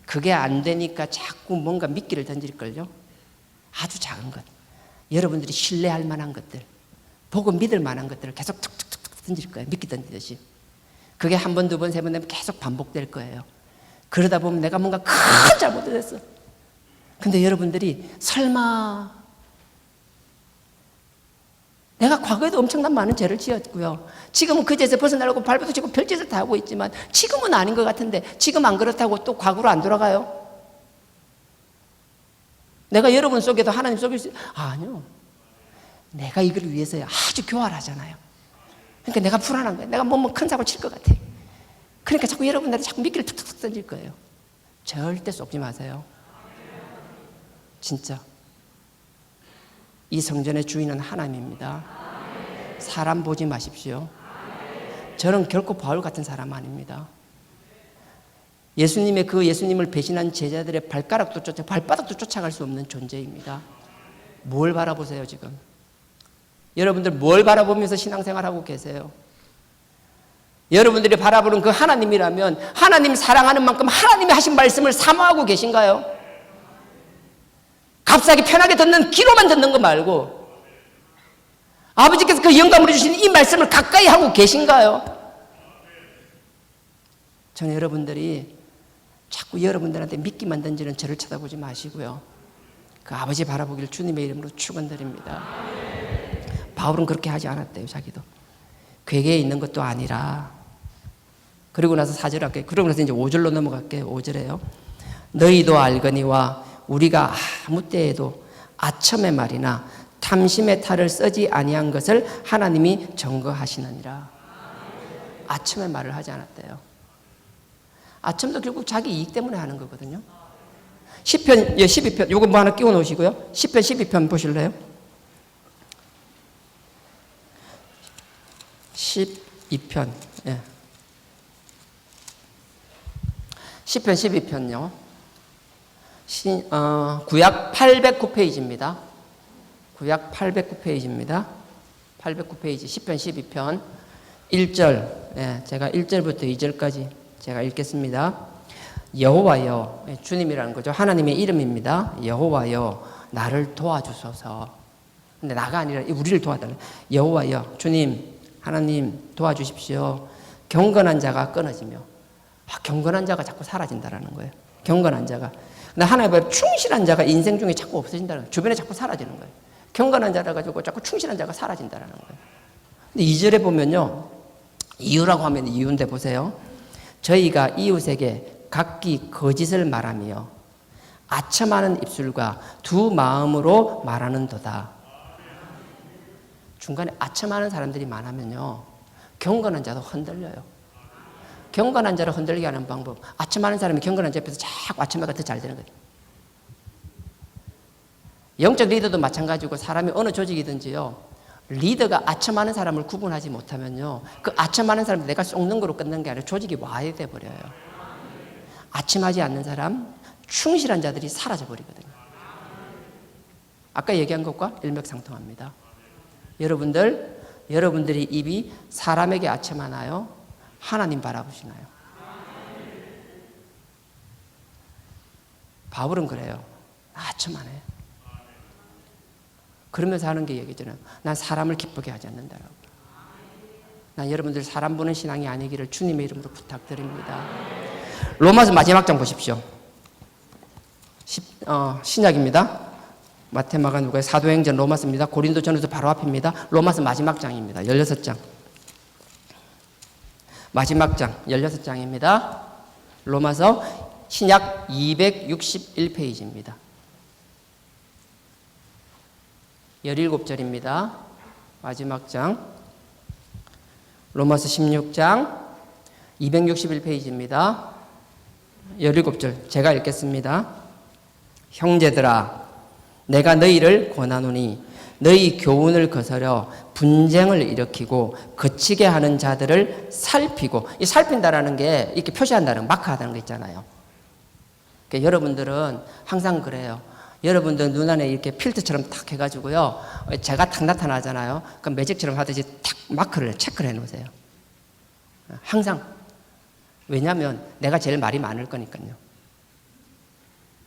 그게 안 되니까 자꾸 뭔가 미끼를 던질걸요? 아주 작은 것, 여러분들이 신뢰할 만한 것들, 보고 믿을 만한 것들을 계속 툭툭툭 던질 거예요. 미끼 던지듯이. 그게 한 번, 두 번, 세 번 되면 계속 반복될 거예요. 그러다 보면 내가 뭔가 큰 잘못을 했어. 근데 여러분들이 설마, 내가 과거에도 엄청난 많은 죄를 지었고요. 지금은 그 죄에서 벗어나려고 발버둥 치고 별짓을 다 하고 있지만 지금은 아닌 것 같은데 지금 안 그렇다고 또 과거로 안 돌아가요? 내가 여러분 속에도 하나님 속일 수, 아니요. 내가 이걸 위해서야 아주 교활하잖아요. 그러니까 내가 불안한 거예요. 내가 뭐 큰 사고 칠 것 같아. 그러니까 자꾸 여러분들이 자꾸 미끼를 툭툭툭 던질 거예요. 절대 속지 마세요. 진짜. 이 성전의 주인은 하나님입니다. 사람 보지 마십시오. 저는 결코 바울 같은 사람 아닙니다. 예수님의 그 예수님을 배신한 제자들의 발바닥도 쫓아갈 수 없는 존재입니다. 뭘 바라보세요 지금? 여러분들 뭘 바라보면서 신앙생활하고 계세요? 여러분들이 바라보는 그 하나님이라면 하나님 사랑하는 만큼 하나님이 하신 말씀을 사모하고 계신가요? 값싸게 편하게 듣는 귀로만 듣는 거 말고 아버지께서 그 영감으로 주신 이 말씀을 가까이 하고 계신가요? 저는 여러분들이 자꾸 여러분들한테 미끼만 던지는 저를 쳐다보지 마시고요. 그 아버지 바라보기를 주님의 이름으로 축원드립니다. 바울은 그렇게 하지 않았대요. 자기도 괴계에 있는 것도 아니라. 그리고 나서 4절 할게요. 그러고 나서 이제 5절로 넘어갈게요. 5절에요. 너희도 알거니와 우리가 아무 때에도 아첨의 말이나 탐심의 탈을 쓰지 아니한 것을 하나님이 증거하시느니라. 아첨의 말을 하지 않았대요. 아첨도 결국 자기 이익 때문에 하는 거거든요. 10편, 12편, 요거 뭐 하나 끼워 놓으시고요. 10편, 12편 보실래요? 12편, 예. 10편, 12편요. 구약 809페이지입니다. 구약 809페이지입니다. 809페이지, 10편, 12편. 1절, 예, 제가 1절부터 2절까지 제가 읽겠습니다. 여호와여, 주님이라는 거죠. 하나님의 이름입니다. 여호와여, 나를 도와주소서. 근데 나가 아니라 우리를 도와달라. 여호와여, 주님, 하나님 도와주십시오. 경건한 자가 끊어지며, 경건한 자가 자꾸 사라진다라는 거예요. 경건한 자가. 근데 하나님 앞에 충실한 자가 인생 중에 자꾸 없어진다는 거예요. 주변에 자꾸 사라지는 거예요. 경건한 자라 가지고 자꾸 충실한 자가 사라진다라는 거예요. 근데 2절에 보면요, 이유라고 하면 이유인데 보세요. 저희가 이웃에게 각기 거짓을 말하며 아첨하는 입술과 두 마음으로 말하는도다. 중간에 아첨하는 사람들이 많으면요, 경건한 자도 흔들려요. 경건한 자를 흔들게 하는 방법, 아첨하는 사람이 경건한 자 옆에서 자꾸 아첨하가 더 잘 되는 거예요. 영적 리더도 마찬가지고 사람이 어느 조직이든지요, 리더가 아첨하는 사람을 구분하지 못하면요, 그 아첨하는 사람 내가 쏙는 거로 끝난 게 아니라 조직이 와해돼 버려요. 아첨하지 않는 사람, 충실한 자들이 사라져 버리거든요. 아까 얘기한 것과 일맥상통합니다. 여러분들이 입이 사람에게 아첨하나요? 하나님 바라보시나요? 바울은 그래요. 아첨하네. 그러면서 하는 게 얘기잖아요. 난 사람을 기쁘게 하지 않는다라고. 난 여러분들 사람 보는 신앙이 아니기를 주님의 이름으로 부탁드립니다. 로마서 마지막 장 보십시오. 신약입니다. 마태, 마가, 누가, 사도행전, 로마서입니다. 고린도 전후서 바로 앞입니다. 로마서 마지막 장입니다. 16장. 마지막 장 16장입니다. 로마서 신약 261페이지입니다. 17절입니다. 마지막 장 로마서 16장 261페이지입니다. 17절 제가 읽겠습니다. 형제들아, 내가 너희를 권하노니 너희 교훈을 거스려 분쟁을 일으키고 거치게 하는 자들을 살피고, 이 살핀다라는 게 이렇게 표시한다는, 마크하다는 거 있잖아요. 그러니까 여러분들은 항상 그래요. 여러분들 눈 안에 이렇게 필터처럼 탁 해가지고요, 제가 탁 나타나잖아요. 그럼 매직처럼 하듯이 탁 마크를, 체크를 해놓으세요. 항상. 왜냐하면 내가 제일 말이 많을 거니까요.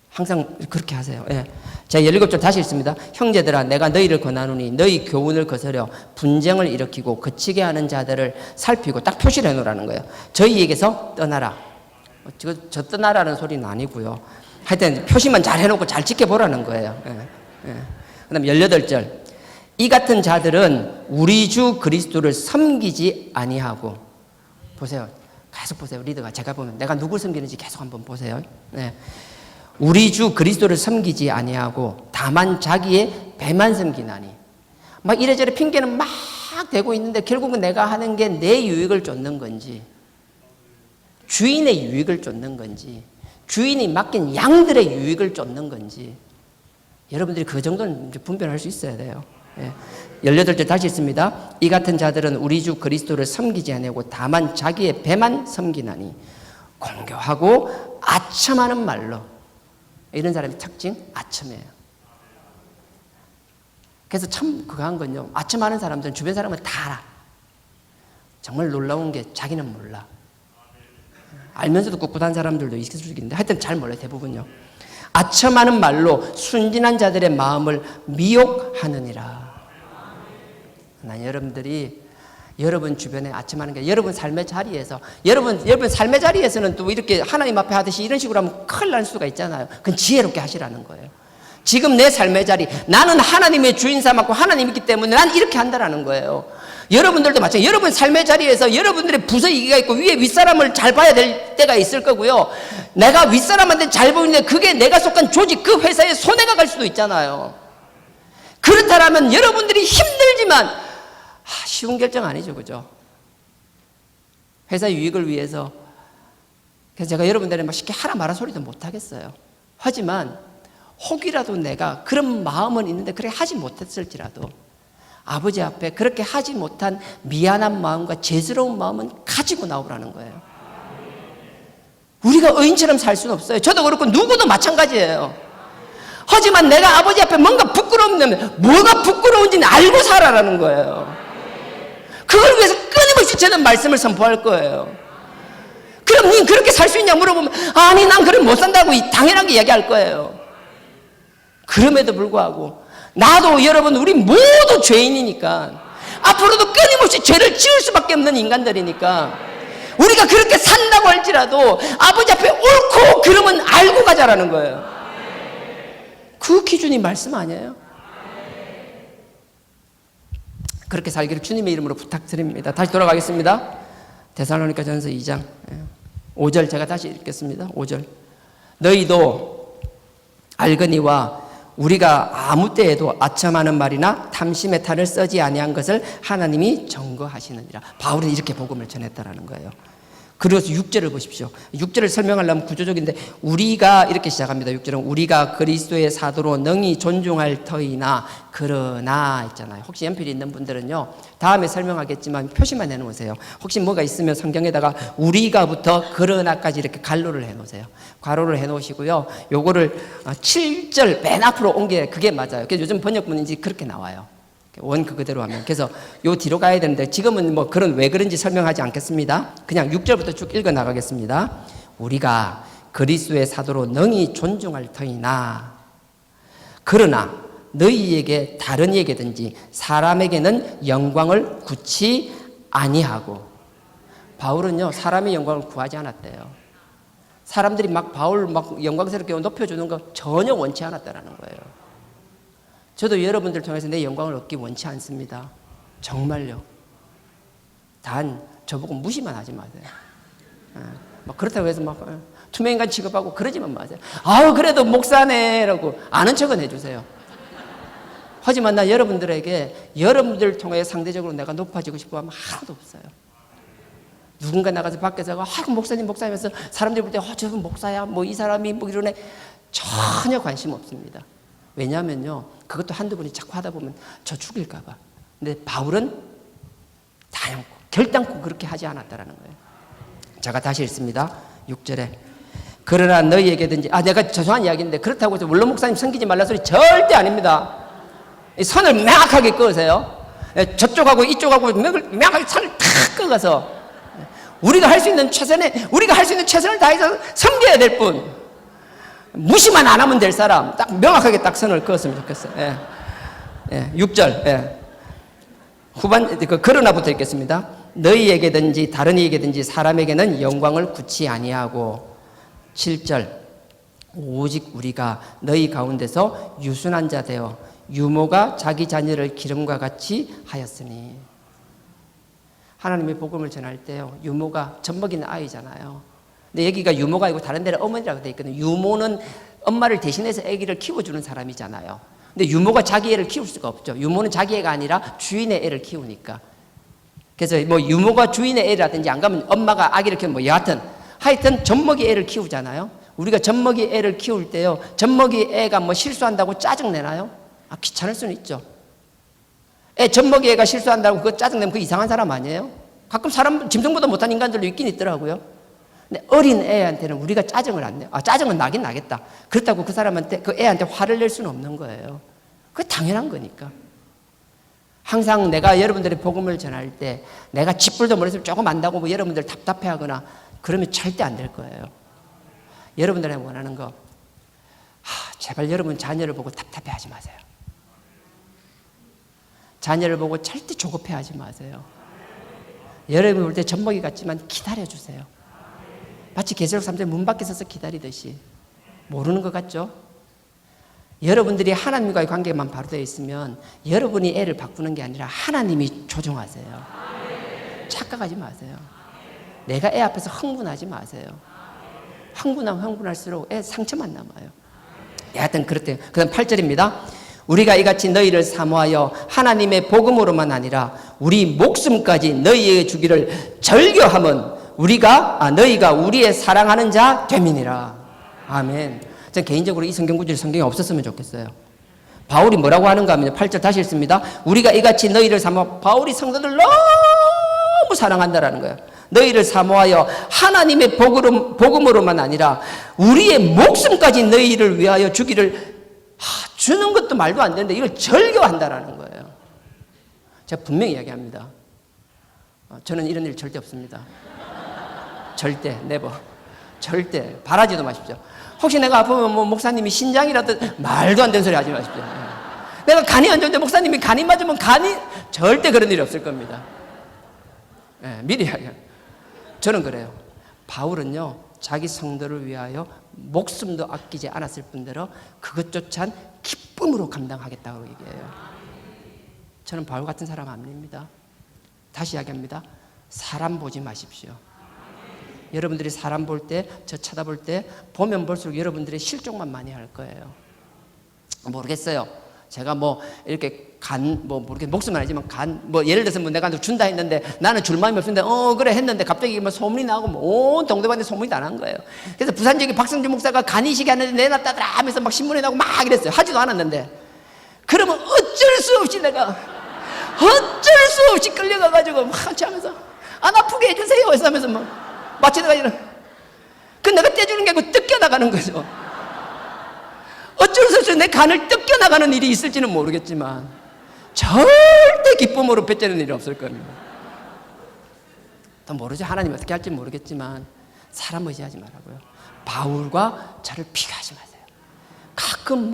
항상 그렇게 하세요. 예. 자, 17절 다시 읽습니다. 형제들아, 내가 너희를 권하노니 너희 교훈을 거스려 분쟁을 일으키고 거치게 하는 자들을 살피고, 딱 표시를 해놓으라는 거예요. 저희에게서 떠나라. 저 떠나라는 소리는 아니고요. 하여튼 표시만 잘 해놓고 잘 지켜보라는 거예요. 예. 예. 그 다음 18절. 이 같은 자들은 우리 주 그리스도를 섬기지 아니하고, 보세요. 계속 보세요. 리더가 제가 보면 내가 누굴 섬기는지 계속 한번 보세요. 예. 우리 주 그리스도를 섬기지 아니하고 다만 자기의 배만 섬기나니. 막 이래저래 핑계는 막 대고 있는데 결국은 내가 하는 게 내 유익을 쫓는 건지, 주인의 유익을 쫓는 건지, 주인이 맡긴 양들의 유익을 쫓는 건지, 여러분들이 그 정도는 분별할 수 있어야 돼요. 예. 18절 다시 있습니다. 이 같은 자들은 우리 주 그리스도를 섬기지 아니하고 다만 자기의 배만 섬기나니 공교하고 아첨하는 말로. 이런 사람의 특징, 아첨이에요. 그래서 참 그거 한 건요, 아첨하는 사람들은 주변 사람은 다 알아. 정말 놀라운 게 자기는 몰라. 알면서도 꿋꿋한 사람들도 있을 수 있는데 하여튼 잘 몰라요, 대부분요. 아첨하는 말로 순진한 자들의 마음을 미혹하느니라. 난 여러분들이 여러분 주변에 아침하는 게 여러분 삶의 자리에서 여러분 삶의 자리에서는 또 이렇게 하나님 앞에 하듯이 이런 식으로 하면 큰일 날 수가 있잖아요. 그건 지혜롭게 하시라는 거예요. 지금 내 삶의 자리, 나는 하나님의 주인 삼았고 하나님 있기 때문에 난 이렇게 한다라는 거예요. 여러분들도 마찬가지예요. 여러분 삶의 자리에서 여러분들의 부서이기가 있고 위에 윗사람을 잘 봐야 될 때가 있을 거고요. 내가 윗사람한테 잘 보이는데 그게 내가 속한 조직, 그 회사에 손해가 갈 수도 있잖아요. 그렇다면 여러분들이 힘들지만 쉬운 결정 아니죠, 그죠? 회사 유익을 위해서. 그래서 제가 여러분들에게 막 쉽게 하라 마라 소리도 못 하겠어요. 하지만 혹이라도 내가 그런 마음은 있는데 그렇게 하지 못했을지라도 아버지 앞에 그렇게 하지 못한 미안한 마음과 죄스러운 마음은 가지고 나오라는 거예요. 우리가 의인처럼 살 수는 없어요. 저도 그렇고 누구도 마찬가지예요. 하지만 내가 아버지 앞에 뭔가 부끄러우면 뭐가 부끄러운지는 알고 살아라는 거예요. 그걸 위해서 끊임없이 저는 말씀을 선포할 거예요. 그럼 니 그렇게 살 수 있냐 물어보면 아니 난 그럼 못 산다고 당연하게 이야기할 거예요. 그럼에도 불구하고 나도 여러분 우리 모두 죄인이니까 앞으로도 끊임없이 죄를 지을 수밖에 없는 인간들이니까 우리가 그렇게 산다고 할지라도 아버지 앞에 옳고 그러면 알고 가자라는 거예요. 그 기준이 말씀 아니에요? 그렇게 살기를 주님의 이름으로 부탁드립니다. 다시 돌아가겠습니다. 데살로니가전서 2장 5절 제가 다시 읽겠습니다. 5절 너희도 알거니와 우리가 아무 때에도 아첨하는 말이나 탐심의 탈을 써지 아니한 것을 하나님이 점거하시느니라. 바울은 이렇게 복음을 전했다라는 거예요. 그리고 6절을 보십시오. 6절을 설명하려면 구조적인데 우리가 이렇게 시작합니다. 6절은 우리가 그리스도의 사도로 능히 존중할 터이나 그러나 있잖아요. 혹시 연필이 있는 분들은요 다음에 설명하겠지만 표시만 해놓으세요. 혹시 뭐가 있으면 성경에다가 우리가부터 그러나까지 이렇게 갈로를 해놓으세요. 괄호를 해놓으시고요. 요거를 7절 맨 앞으로 옮겨 그게 맞아요. 그래서 요즘 번역문인지 그렇게 나와요. 원 그대로 하면. 그래서 요 뒤로 가야 되는데 지금은 뭐 그런 왜 그런지 설명하지 않겠습니다. 그냥 6절부터 쭉 읽어 나가겠습니다. 우리가 그리스도의 사도로 능히 존중할 터이나 그러나 너희에게 다른 이에게든지 사람에게는 영광을 구치 아니하고. 바울은요 사람의 영광을 구하지 않았대요. 사람들이 막 바울 막 영광스럽게 높여주는 거 전혀 원치 않았다라는 거예요. 저도 여러분들 통해서 내 영광을 얻기 원치 않습니다. 정말요. 단 저보고 무시만 하지 마세요. 막 그렇다고 해서 막 투명인간 취급하고 그러지만 마세요. 아우 그래도 목사네라고 아는 척은 해주세요. 하지만 나 여러분들에게 여러분들 통해 상대적으로 내가 높아지고 싶어 하면 하나도 없어요. 누군가 나가서 밖에서 목사님 하면서 사람들이 볼 때 저분 목사야 뭐 이 사람이 뭐 이러네 전혀 관심 없습니다. 왜냐하면요 그것도 한두 번이 자꾸 하다 보면 저 죽일까 봐. 근데 바울은 다양코 결단코 그렇게 하지 않았다라는 거예요. 제가 다시 읽습니다. 6절에 그러나 너희에게든지 내가 죄송한 이야기인데 그렇다고 해서 물론 목사님 섬기지 말라 소리 절대 아닙니다. 선을 명확하게 그으세요. 저쪽하고 이쪽하고 명확하게 선을 탁 그어서 우리가 할 수 있는 최선을 다해서 섬겨야 될 뿐 무시만 안 하면 될 사람 딱 명확하게 딱 선을 그었으면 좋겠어요. 6절 후반 그러나부터 읽겠습니다. 너희에게든지 다른 이에게든지 사람에게는 영광을 구치 아니하고 7절 오직 우리가 너희 가운데서 유순한 자 되어 유모가 자기 자녀를 기름과 같이 하였으니. 하나님의 복음을 전할 때요 유모가 젖먹이는 아이잖아요. 근데 여기가 유모가 아니고 다른 데는 어머니라고 되어 있거든요. 유모는 엄마를 대신해서 아기를 키워주는 사람이잖아요. 근데 유모가 자기 애를 키울 수가 없죠. 유모는 자기 애가 아니라 주인의 애를 키우니까. 그래서 뭐 유모가 주인의 애라든지 안 가면 엄마가 아기를 키우면 뭐 하여튼 젖먹이 애를 키우잖아요. 우리가 젖먹이 애를 키울 때요 젖먹이 애가 뭐 실수한다고 짜증내나요? 귀찮을 수는 있죠. 젖먹이 애가 실수한다고 그거 짜증내면 그 이상한 사람 아니에요? 가끔 사람 짐승보다 못한 인간들도 있긴 있더라고요. 근데 어린 애한테는 우리가 짜증을 안 내요. 짜증은 나긴 나겠다. 그렇다고 그 사람한테 그 애한테 화를 낼 수는 없는 거예요. 그게 당연한 거니까. 항상 내가 여러분들의 복음을 전할 때 내가 쥐뿔도 모르겠으면 조금 안다고 뭐 여러분들 답답해하거나 그러면 절대 안 될 거예요. 여러분들이 원하는 거 제발 여러분 자녀를 보고 답답해하지 마세요. 자녀를 보고 절대 조급해하지 마세요. 여러분이 볼 때 젖먹이 같지만 기다려주세요. 마치 계시록 3장 문 밖에 서서 기다리듯이. 모르는 것 같죠? 여러분들이 하나님과의 관계만 바로 되어 있으면 여러분이 애를 바꾸는 게 아니라 하나님이 조종하세요. 착각하지 마세요. 내가 애 앞에서 흥분하지 마세요. 흥분할수록 애 상처만 남아요. 하여튼 그렇대요. 그 다음 8절입니다. 우리가 이같이 너희를 사모하여 하나님의 복음으로만 아니라 우리 목숨까지 너희에게 주기를 절교함은 너희가 우리의 사랑하는 자 됨이니라. 아멘. 저는 개인적으로 이 성경 구절이 성경에 없었으면 좋겠어요. 바울이 뭐라고 하는가 하면 8절 다시 읽습니다. 우리가 이같이 너희를 사모하여, 바울이 성도들 너무 사랑한다라는 거예요. 너희를 사모하여 하나님의 복음으로만 아니라 우리의 목숨까지 너희를 위하여 주기를, 주는 것도 말도 안 되는데 이걸 절교한다라는 거예요. 제가 분명히 이야기합니다. 저는 이런 일 절대 없습니다. 절대, 네버. 절대 바라지도 마십시오. 혹시 내가 아프면 목사님이 신장이라도, 말도 안 되는 소리 하지 마십시오. 내가 간이 안 좋은데 목사님이 간이 맞으면 절대 그런 일이 없을 겁니다. 미리 이야기합니다. 저는 그래요. 바울은요, 자기 성도를 위하여 목숨도 아끼지 않았을 뿐더러 그것조찬 기쁨으로 감당하겠다고 얘기해요. 저는 바울 같은 사람 아닙니다. 다시 이야기합니다. 사람 보지 마십시오. 여러분들이 사람 볼 때, 저 쳐다볼 때 보면 볼수록 여러분들의 실족만 많이 할 거예요. 모르겠어요. 제가 이렇게 목숨은 아니지만 예를 들어서 내가 준다 했는데 나는 줄 마음이 없는데 그래 했는데 갑자기 소문이 나고 온 동네반에 소문이 다 난 거예요. 그래서 부산 지역의 박성준 목사가 간이식이 하는데 내놨다더라 하면서 막 신문에 나고 막 이랬어요. 하지도 않았는데. 그러면 어쩔 수 없이 끌려가가지고 막 하면서 안 아프게 해주세요 하면서 마치다가 내가 떼주는 게 아니고 뜯겨나가는 거죠. 어쩔 수 없이 내 간을 뜯겨나가는 일이 있을지는 모르겠지만 절대 기쁨으로 뱉자는 일이 없을 겁니다. 또 모르죠. 하나님 어떻게 할지 모르겠지만 사람 의지하지 말라고요. 바울과 저를 비교하지 마세요. 가끔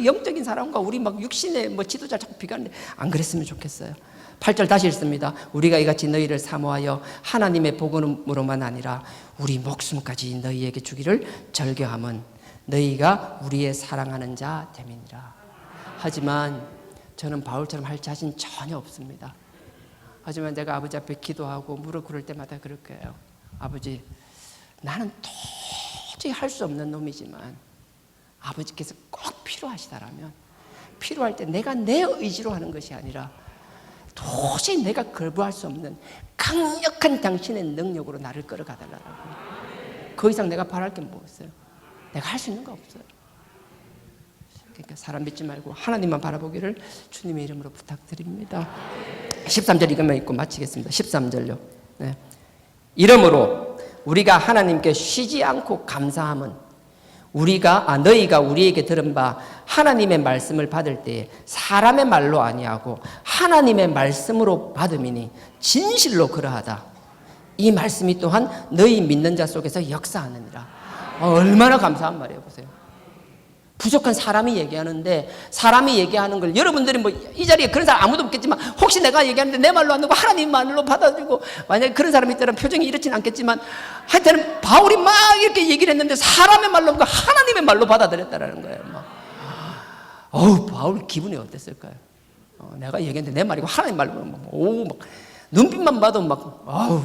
영적인 사람과 우리 육신의 지도자 자꾸 비교하는데 안 그랬으면 좋겠어요. 8절 다시 읽습니다. 우리가 이같이 너희를 사모하여 하나님의 복음으로만 아니라 우리 목숨까지 너희에게 주기를 절교함은 너희가 우리의 사랑하는 자 됨이니라. 하지만 저는 바울처럼 할 자신 전혀 없습니다. 하지만 제가 아버지 앞에 기도하고 무릎 꿇을 때마다 그럴 거예요. 아버지, 나는 도저히 할 수 없는 놈이지만 아버지께서 꼭 필요하시다라면, 필요할 때 내가 내 의지로 하는 것이 아니라 도저히 내가 거부할 수 없는 강력한 당신의 능력으로 나를 끌어가달라고. 그 이상 내가 바랄 게 뭐 있어요? 내가 할 수 있는 거 없어요. 그러니까 사람 믿지 말고 하나님만 바라보기를 주님의 이름으로 부탁드립니다. 13절 이것만 읽고 마치겠습니다. 13절요. 네. 이러므로 우리가 하나님께 쉬지 않고 감사함은 너희가 우리에게 들은 바 하나님의 말씀을 받을 때에 사람의 말로 아니하고 하나님의 말씀으로 받음이니 진실로 그러하다. 이 말씀이 또한 너희 믿는 자 속에서 역사하느니라. 얼마나 감사한 말이에요. 보세요. 부족한 사람이 얘기하는데, 사람이 얘기하는 걸 여러분들이 이 자리에 그런 사람 아무도 없겠지만 혹시 내가 얘기하는데 내 말로 안 듣고 하나님 말로 받아주고, 만약에 그런 사람이 있다면 표정이 이렇진 않겠지만 하여튼 바울이 막 이렇게 얘기를 했는데 사람의 말로 없고 하나님의 말로 받아들였다라는 거예요. 바울 기분이 어땠을까요? 내가 얘기했는데 내 말이고 하나님 말로 눈빛만 봐도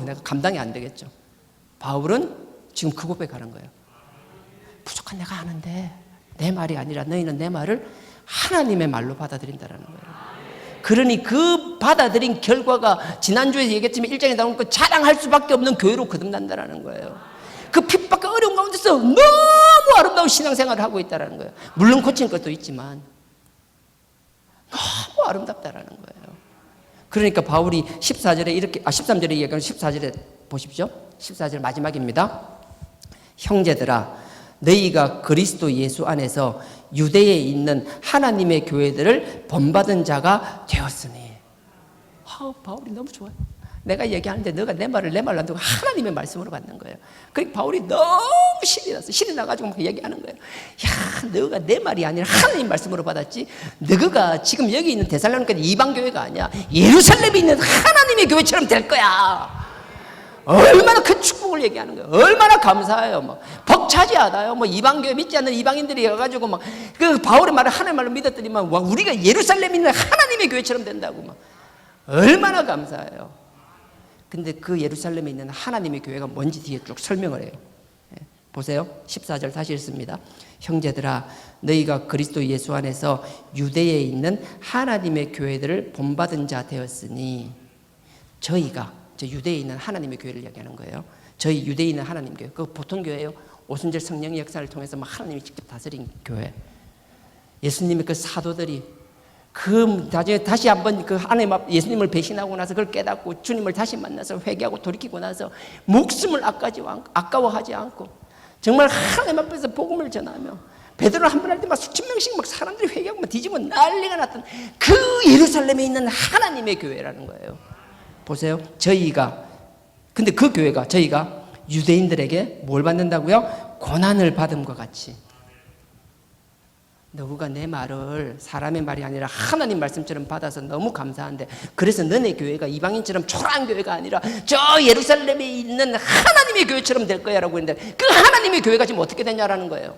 내가 감당이 안 되겠죠. 바울은 지금 그 고백하는 거예요. 부족한 내가 아는데 내 말이 아니라 너희는 내 말을 하나님의 말로 받아들인다라는 거예요. 그러니 그 받아들인 결과가 지난주에 얘기했지만 1장에 나오는 거 자랑할 수밖에 없는 교회로 거듭난다라는 거예요. 그 핍박과 어려운 가운데서 너무 아름다운 신앙생활을 하고 있다라는 거예요. 물론 고칠 것도 있지만 너무 아름답다라는 거예요. 그러니까 바울이 13절에 얘기하는 14절에 보십시오. 14절 마지막입니다. 형제들아, 너희가 그리스도 예수 안에서 유대에 있는 하나님의 교회들을 본받은 자가 되었으니. 바울이 너무 좋아요. 내가 얘기하는데 너가 내 말을 내 말로 안 듣고 하나님의 말씀으로 받는 거예요. 그러니까 바울이 너무 신이 났어. 신이 나가지고 막 얘기하는 거예요. 야, 너가 내 말이 아니라 하나님 말씀으로 받았지. 너가 지금 여기 있는 데살로니가 이방교회가 아니야. 예루살렘에 있는 하나님의 교회처럼 될 거야. 얼마나 큰 축복을 얘기하는 거예요. 얼마나 감사해요. 막 벅차지하다요. 뭐 이방교회 믿지 않는 이방인들이 가가지고 막 그 바울의 말을 하나님 말로 믿었더니만 와, 우리가 예루살렘에 있는 하나님의 교회처럼 된다고 막 얼마나 감사해요. 근데 그 예루살렘에 있는 하나님의 교회가 뭔지 뒤에 쭉 설명을 해요. 보세요. 14절 다시 읽습니다. 형제들아, 너희가 그리스도 예수 안에서 유대에 있는 하나님의 교회들을 본받은 자 되었으니, 저희가, 저 유대에 있는 하나님의 교회를 이야기하는 거예요. 저희 유대에 있는 하나님 교회, 그 보통 교회예요. 오순절 성령의 역사를 통해서 막 하나님이 직접 다스린 교회. 예수님의 그 사도들이 그 나중에 다시 한번 그 하나님 앞 예수님을 배신하고 나서 그걸 깨닫고 주님을 다시 만나서 회개하고 돌이키고 나서 목숨을 아까워하지 않고 정말 하나님 앞에서 복음을 전하며 베드로 한 번 할 때 막 수천 명씩 막 사람들이 회개하고 막 뒤집어 난리가 났던 그 예루살렘에 있는 하나님의 교회라는 거예요. 보세요. 근데 그 교회가 저희가 유대인들에게 뭘 받는다고요? 고난을 받음과 같이. 너가 내 말을 사람의 말이 아니라 하나님 말씀처럼 받아서 너무 감사한데, 그래서 너네 교회가 이방인처럼 초라한 교회가 아니라 저 예루살렘에 있는 하나님의 교회처럼 될 거야 라고 했는데, 그 하나님의 교회가 지금 어떻게 되냐라는 거예요.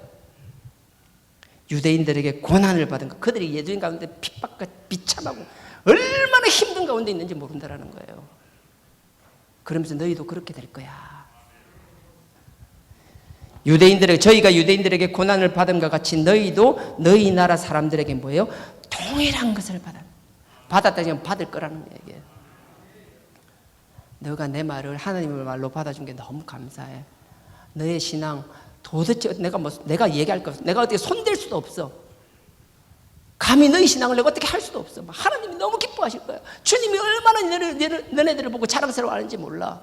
유대인들에게 고난을 받은 거, 그들이 예수님 가운데 핍박과 비참하고 얼마나 힘든 가운데 있는지 모른다라는 거예요. 그러면서 너희도 그렇게 될 거야. 저희가 유대인들에게 고난을 받음과 같이 너희도 너희 나라 사람들에게 뭐예요? 동일한 것을 받았다면 받을 거라는 얘기예요. 너가 내 말을 하나님의 말로 받아준 게 너무 감사해. 너의 신앙 도대체 내가 얘기할 거 없어. 내가 어떻게 손댈 수도 없어. 감히 너희 신앙을 내가 어떻게 할 수도 없어. 하나님이 너무 기뻐하실 거야. 주님이 얼마나 너네들을 보고 자랑스러워하는지 몰라.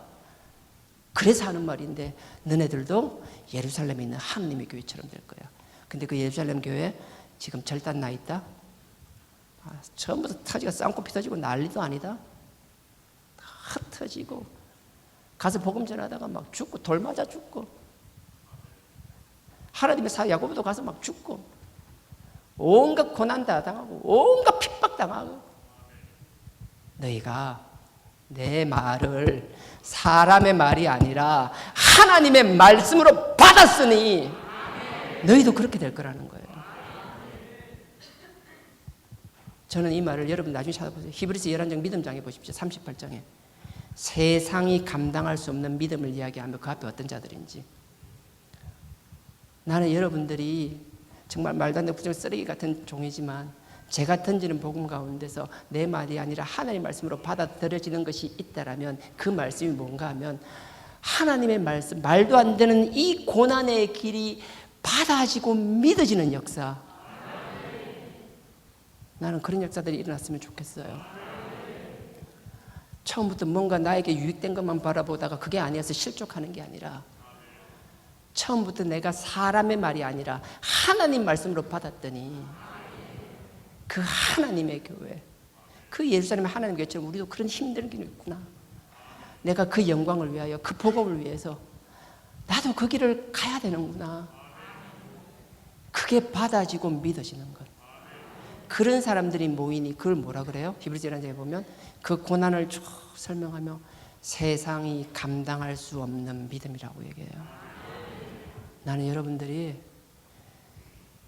그래서 하는 말인데, 너네들도 예루살렘에 있는 하나님의 교회처럼 될 거야. 근데 그 예루살렘 교회 지금 절단 나 있다? 처음부터 터지가 쌍코피 터지고 난리도 아니다. 다 흩어지고 가서 복음 전하다가 막 죽고 돌 맞아 죽고, 하나님의 사 야고보도 가서 막 죽고, 온갖 고난 다 당하고 온갖 핍박 당하고. 너희가 내 말을 사람의 말이 아니라 하나님의 말씀으로 받았으니 너희도 그렇게 될 거라는 거예요. 저는 이 말을 여러분 나중에 찾아보세요. 히브리서 11장 믿음장에 보십시오. 38장에 세상이 감당할 수 없는 믿음을 이야기하며 그 앞에 어떤 자들인지. 나는 여러분들이 정말 말도 안 되는 부정 쓰레기 같은 종이지만, 제가 던지는 복음 가운데서 내 말이 아니라 하나님의 말씀으로 받아들여지는 것이 있다라면 그 말씀이 뭔가 하면, 하나님의 말씀, 말도 안 되는 이 고난의 길이 받아지고 믿어지는 역사. 나는 그런 역사들이 일어났으면 좋겠어요. 처음부터 뭔가 나에게 유익된 것만 바라보다가 그게 아니어서 실족하는 게 아니라, 처음부터 내가 사람의 말이 아니라 하나님 말씀으로 받았더니 그 하나님의 교회, 그 예루살렘의 하나님 교회처럼 우리도 그런 힘든 길이 있구나. 내가 그 영광을 위하여, 그 복음을 위해서 나도 그 길을 가야 되는구나. 그게 받아지고 믿어지는 것. 그런 사람들이 모이니 그걸 뭐라 그래요? 히브리서 11장에 보면 그 고난을 쭉 설명하며 세상이 감당할 수 없는 믿음이라고 얘기해요. 나는 여러분들이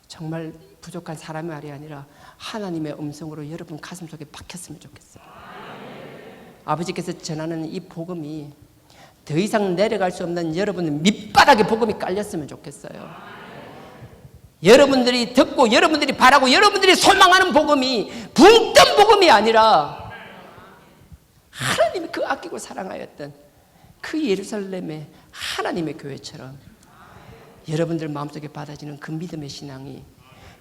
정말 부족한 사람의 말이 아니라 하나님의 음성으로 여러분 가슴속에 박혔으면 좋겠어요. 아버지께서 전하는 이 복음이 더 이상 내려갈 수 없는 여러분 밑바닥에 복음이 깔렸으면 좋겠어요. 여러분들이 듣고 여러분들이 바라고 여러분들이 소망하는 복음이 붕 뜬 복음이 아니라 하나님이 그 아끼고 사랑하였던 그 예루살렘의 하나님의 교회처럼 여러분들 마음속에 받아지는 그 믿음의 신앙이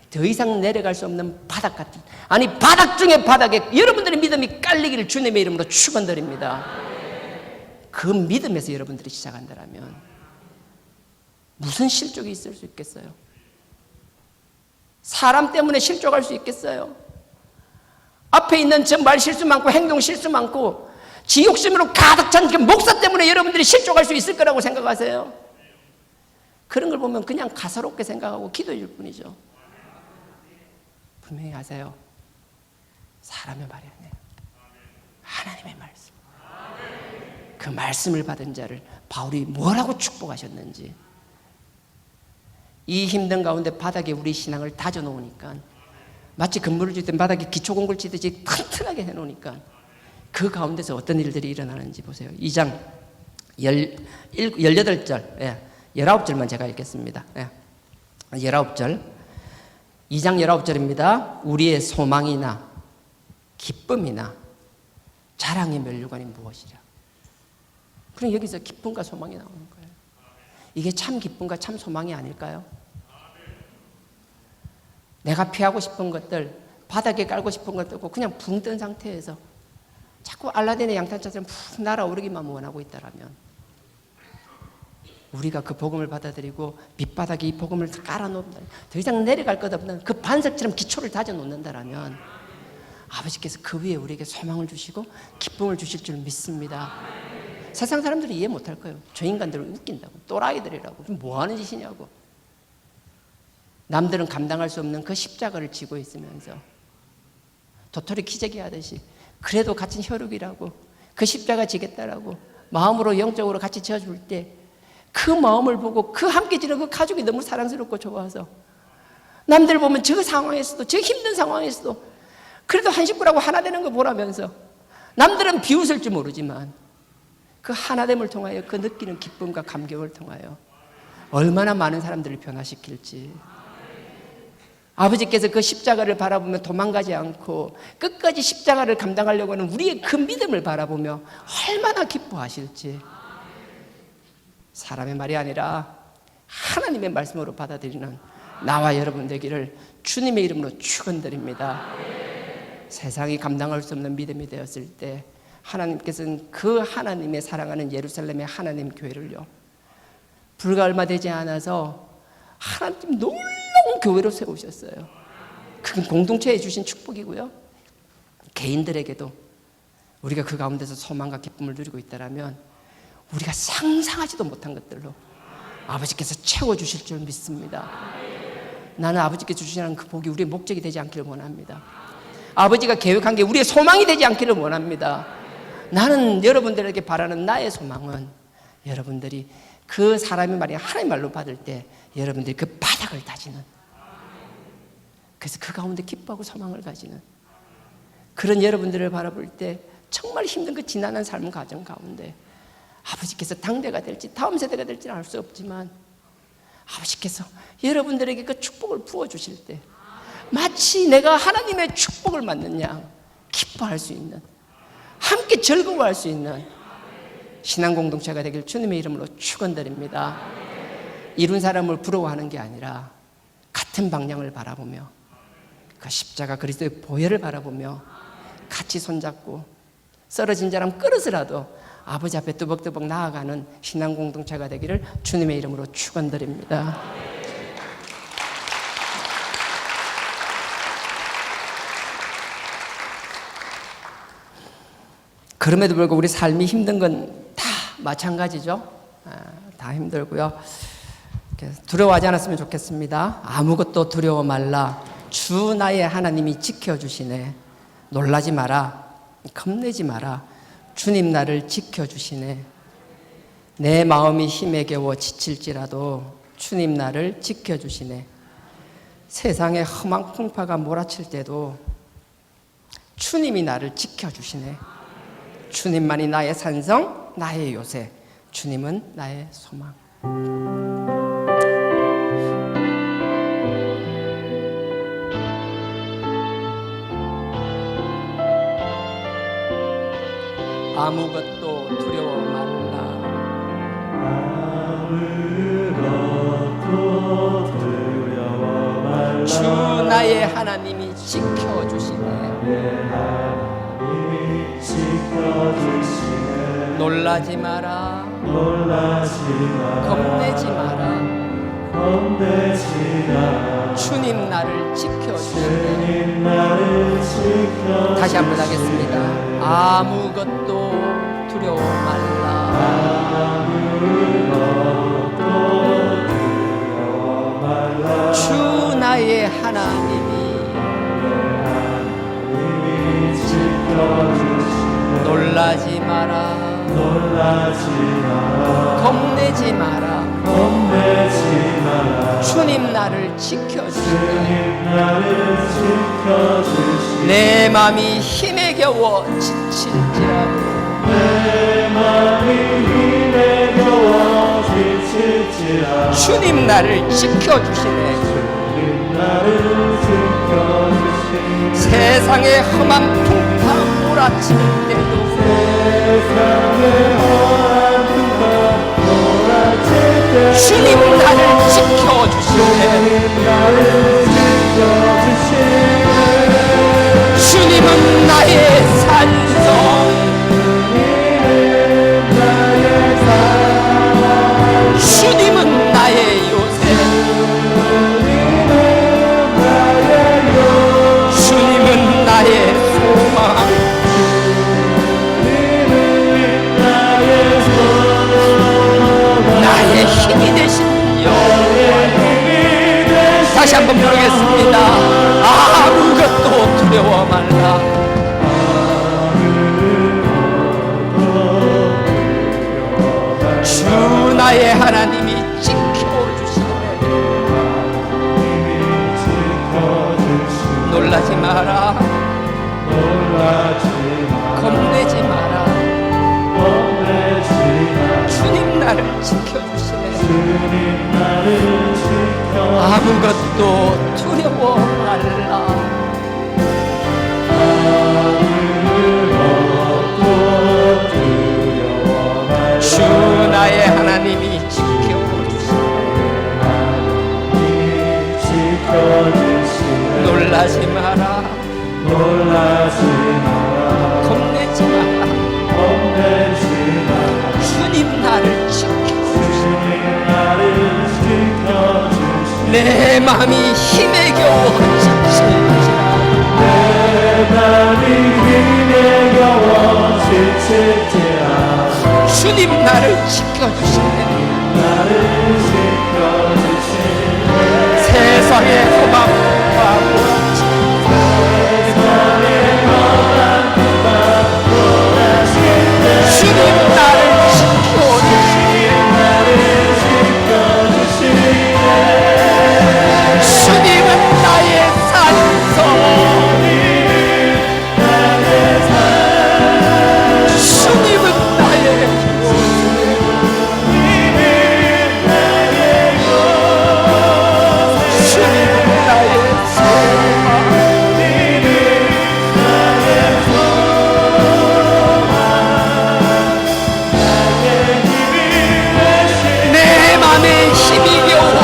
더 이상 내려갈 수 없는 바닥 같은, 아니 바닥 중에 바닥에 여러분들의 믿음이 깔리기를 주님의 이름으로 축원드립니다. 그 믿음에서 여러분들이 시작한다면 무슨 실족이 있을 수 있겠어요? 사람 때문에 실족할 수 있겠어요? 앞에 있는 저 말 실수 많고 행동 실수 많고 지욕심으로 가득 찬 그 목사 때문에 여러분들이 실족할 수 있을 거라고 생각하세요? 그런 걸 보면 그냥 가소롭게 생각하고 기도해 줄 뿐이죠. 분명히 아세요. 사람의 말이 아니에요. 하나님의 말씀. 그 말씀을 받은 자를 바울이 뭐라고 축복하셨는지. 이 힘든 가운데 바닥에 우리 신앙을 다져놓으니까 마치 건물을 짓 때 바닥에 기초공구를 치듯이 튼튼하게 해놓으니까 그 가운데서 어떤 일들이 일어나는지 보세요. 2장 18절, 19절만 제가 읽겠습니다. 19절, 2장 19절입니다. 우리의 소망이나 기쁨이나 자랑의 면류관이 무엇이랴. 그럼 여기서 기쁨과 소망이 나오는 거예요. 이게 참 기쁨과 참 소망이 아닐까요? 내가 피하고 싶은 것들, 바닥에 깔고 싶은 것들 그냥 붕 뜬 상태에서 자꾸 알라딘의 양탄자처럼 푹 날아오르기만 원하고 있다라면 우리가 그 복음을 받아들이고 밑바닥에 이 복음을 깔아놓는다, 더 이상 내려갈 것 없는 그 반석처럼 기초를 다져놓는다라면 아버지께서 그 위에 우리에게 소망을 주시고 기쁨을 주실 줄 믿습니다. 세상 사람들이 이해 못할 거예요. 저 인간들은 웃긴다고, 또라이들이라고, 뭐하는 짓이냐고. 남들은 감당할 수 없는 그 십자가를 지고 있으면서 도토리 키재기 하듯이 그래도 같은 혈육이라고, 그 십자가 지겠다라고 마음으로 영적으로 같이 지어줄 때 그 마음을 보고 그 함께 지는 그 가족이 너무 사랑스럽고 좋아서 남들 보면 저 상황에서도, 저 힘든 상황에서도 그래도 한 식구라고 하나 되는 거 보라면서 남들은 비웃을 줄 모르지만 그 하나됨을 통하여 그 느끼는 기쁨과 감격을 통하여 얼마나 많은 사람들을 변화시킬지. 아버지께서 그 십자가를 바라보며 도망가지 않고 끝까지 십자가를 감당하려고 하는 우리의 그 믿음을 바라보며 얼마나 기뻐하실지. 사람의 말이 아니라 하나님의 말씀으로 받아들이는 나와 여러분 되기를 주님의 이름으로 축원드립니다. 세상이 감당할 수 없는 믿음이 되었을 때 하나님께서는 그 하나님의 사랑하는 예루살렘의 하나님 교회를요, 불과 얼마 되지 않아서 하나님 놀라운 교회로 세우셨어요. 그건 공동체에 주신 축복이고요, 개인들에게도 우리가 그 가운데서 소망과 기쁨을 누리고 있다면 우리가 상상하지도 못한 것들로 아버지께서 채워주실 줄 믿습니다. 나는 아버지께서 주시는 그 복이 우리의 목적이 되지 않기를 원합니다. 아버지가 계획한 게 우리의 소망이 되지 않기를 원합니다. 나는 여러분들에게 바라는 나의 소망은 여러분들이 그 사람의 말이 하나님 말로 받을 때 여러분들이 그 바닥을 다지는, 그래서 그 가운데 기뻐하고 소망을 가지는 그런 여러분들을 바라볼 때 정말 힘든 그 지난한 삶 과정 가운데 아버지께서 당대가 될지 다음 세대가 될지는 알 수 없지만 아버지께서 여러분들에게 그 축복을 부어주실 때 마치 내가 하나님의 축복을 받는 양 기뻐할 수 있는, 함께 즐거워할 수 있는 신앙 공동체가 되길 주님의 이름으로 축원드립니다. 이룬 사람을 부러워하는 게 아니라 같은 방향을 바라보며 그 십자가 그리스도의 보혈을 바라보며 같이 손잡고 쓰러진 사람 끌어서라도 아버지 앞에 뚜벅뚜벅 나아가는 신앙 공동체가 되기를 주님의 이름으로 축원드립니다. 그럼에도 불구하고 우리 삶이 힘든 건 다 마찬가지죠. 다 힘들고요. 두려워하지 않았으면 좋겠습니다. 아무것도 두려워 말라. 주 나의 하나님이 지켜주시네. 놀라지 마라. 겁내지 마라. 주님 나를 지켜주시네. 내 마음이 힘에 겨워 지칠지라도 주님 나를 지켜주시네. 세상에 험한 풍파가 몰아칠 때도 주님이 나를 지켜주시네. 주님만이 나의 산성, 나의 요새. 주님은 나의 소망. 아무것도 두려워 말라. 아무것도 두려워 말라. 주 나의 하나님이 지켜주시네. 지켜주시네. 놀라지 마라. 놀라지 마라. 겁내지 마라. 겁내지 마라. 주님 나를 지켜주시네. 주님 나를 지켜주시네. 다시 한번 하겠습니다. 아무것도 두려워 말라. 아무것도 두려워 나의 하나님이 지켜주시네. 놀라지 마라, 놀라지 마라. 겁내지 마라. 겁내지 마라. 주님 나를 지켜주시네. 주님 나를 지켜주시네. 내 맘이 힘에 겨워 지칠지라도 내 맘이 힘에 겨워 지칠지라. 주님 나를 지켜주시네. 주님 나를 지켜주시네. 세상의 험한 풍파 몰아칠 때도 세상의 험한 풍파 몰아칠 때 주님 나를 지켜주시네. 주님 나를 지켜주시네. 주님은 나의 산성, 주님은 나의 산. 주님은 나의 요새, 주님은 나의 영. 주님은 나의 소망, 주님은 나의 소망. 나의 힘이 되신 여호와. 힘이 되신 다시 한번 부르겠습니다. 아무것도 두려워 말라. 주 나의 하나님이 지켜주시네. 지켜주시네. 놀라지 마라, 놀라지 마라. 겁내지 마라. 겁내지 마라. 주님 나를 지켜주시네. 주님 나를 지켜. 아무것도 두려워 말라. 아무것도 두려워 말라. 주 나의 하나님이 지켜주시네. 하나님이 지켜주시네. 놀라지 마라, 놀라지 마라. 겁내지 마라. 겁내지 마라. 주님 나를 지켜주시네. 주님 나를 지켜주시네. 내 맘이 힘에 겨워 지칠지라 내 맘이 힘에 겨워 지칠지라. 주님 나를 지켜주시네. 나를 지켜주시네. 세상의 험함과 주님 나를 지켜주시네. 주님은 나의 산성, 주님은 나의 주님은 나의 소망, 내 맘에 힘이 겨워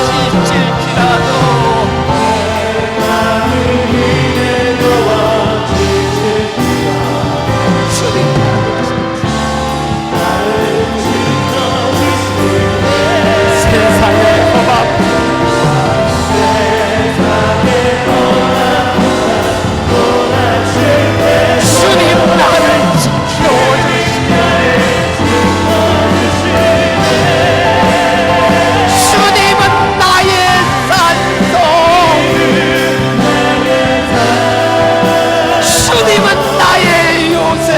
지칠지라도 주님 세상의 험함 주님 나를 지켜주시네. 주님은 나의 산성, 주님은 나의 요새,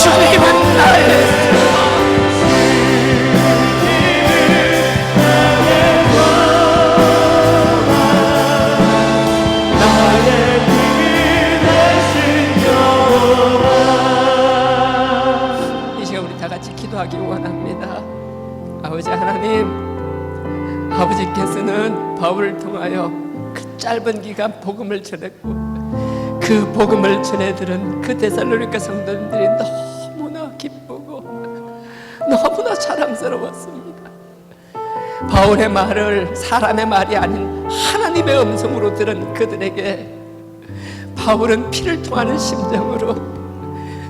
주님은 나의 이 시간 우리 다 같이 기도하기 원합니다. 아버지 하나님, 아버지께서는 바울을 통하여 그 짧은 기간 복음을 전했고 그 복음을 전해들은 그 데살로니가 성도님들이 너무나 기쁘고 너무나 자랑스러웠습니다. 바울의 말을 사람의 말이 아닌 하나님의 음성으로 들은 그들에게 바울은 피를 통하는 심정으로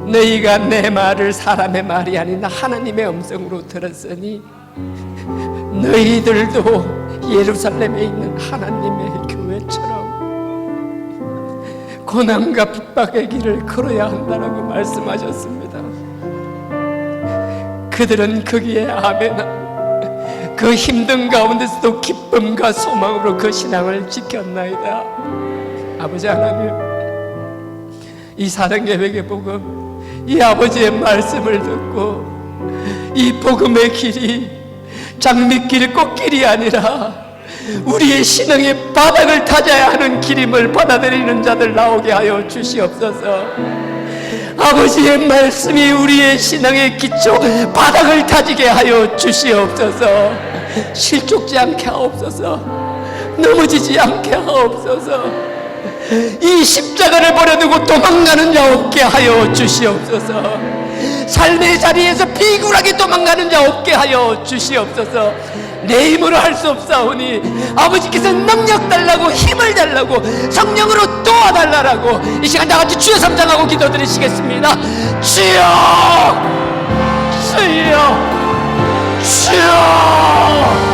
너희가 내 말을 사람의 말이 아닌 하나님의 음성으로 들었으니 너희들도 예루살렘에 있는 하나님의 교회처럼 고난과 핍박의 길을 걸어야 한다라고 말씀하셨습니다. 그들은 거기에 아멘하고 그 힘든 가운데서도 기쁨과 소망으로 그 신앙을 지켰나이다. 아버지 하나님, 이 사랑예배의 복음, 이 아버지의 말씀을 듣고 이 복음의 길이 장밋길 꽃길이 아니라 우리의 신앙의 바닥을 타져야 하는 길임을 받아들이는 자들 나오게 하여 주시옵소서. 아버지의 말씀이 우리의 신앙의 기초 바닥을 다지게 하여 주시옵소서. 실족지 않게 하옵소서. 넘어지지 않게 하옵소서. 이 십자가를 버려두고 도망가는 자 없게 하여 주시옵소서. 삶의 자리에서 비굴하게 도망가는 자 없게 하여 주시옵소서. 내 힘으로 할 수 없사오니 아버지께서 능력 달라고, 힘을 달라고, 성령으로 도와달라고 이 시간 다같이 주여 삼장하고 기도드리시겠습니다. 주여, 주여, 주여.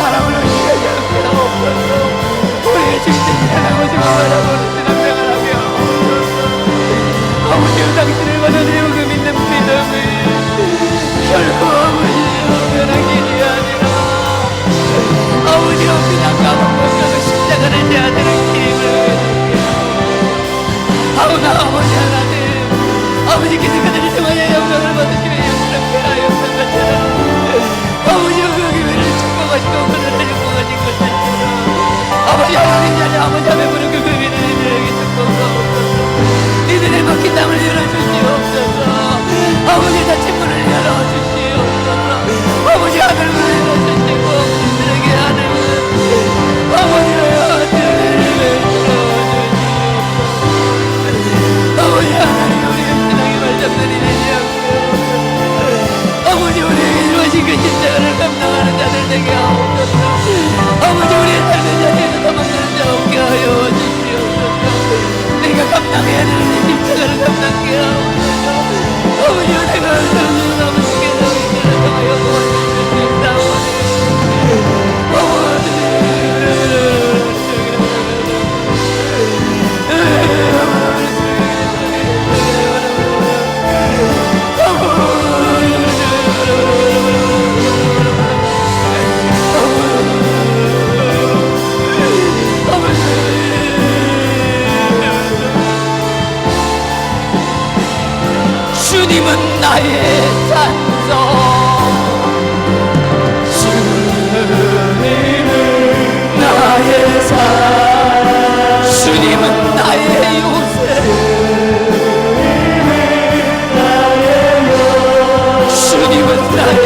사람을 의지하지 않게 하옵소서. 우리의 주님께 아버지 바라보는 생활하며 아버지여, 당신을 받아들이고 그 믿는 믿음이 결코 아버지여 변한 길이 아니라 아버지여 그냥 까먹고 십자가를 져야 되는 길임을 아우나 아버지 하나님, 아버지께서 그들을 통하여 영광을 받으시며 영광을 하여 것처럼 아버지여 그 교회를 축복하시고 그들을 축복하신 것처럼 아버지 하나님 자리 아버지 앞에 부른 그 교회를 이들에게 축복하옵소서. 이들의 막힌 땅을 열어주시옵소서. 아버지 닫힌 문을 열어주시옵소서. 아버지 하늘을 열어주시고 그들에게 하늘을 아버지여 아버지 하나님, 우리의 신앙이 말장난이 되지 않고 아버지 우리에게 주어진 그 십자가를 감당하는 자들 되게 하옵소서. 아버지 우리의 삶의 자리에서 도망가는 자 없게 하여 주시옵소서. 내가 감당해야 되는 이 십자가를 감당하게 하옵소서. 아버지여 내가 항상 아버지께서 이들을 통하여 도와주시옵소서. 주님은 나의 산성, 주님은 나의 산, 주님은 나의 요새, 주님은 나의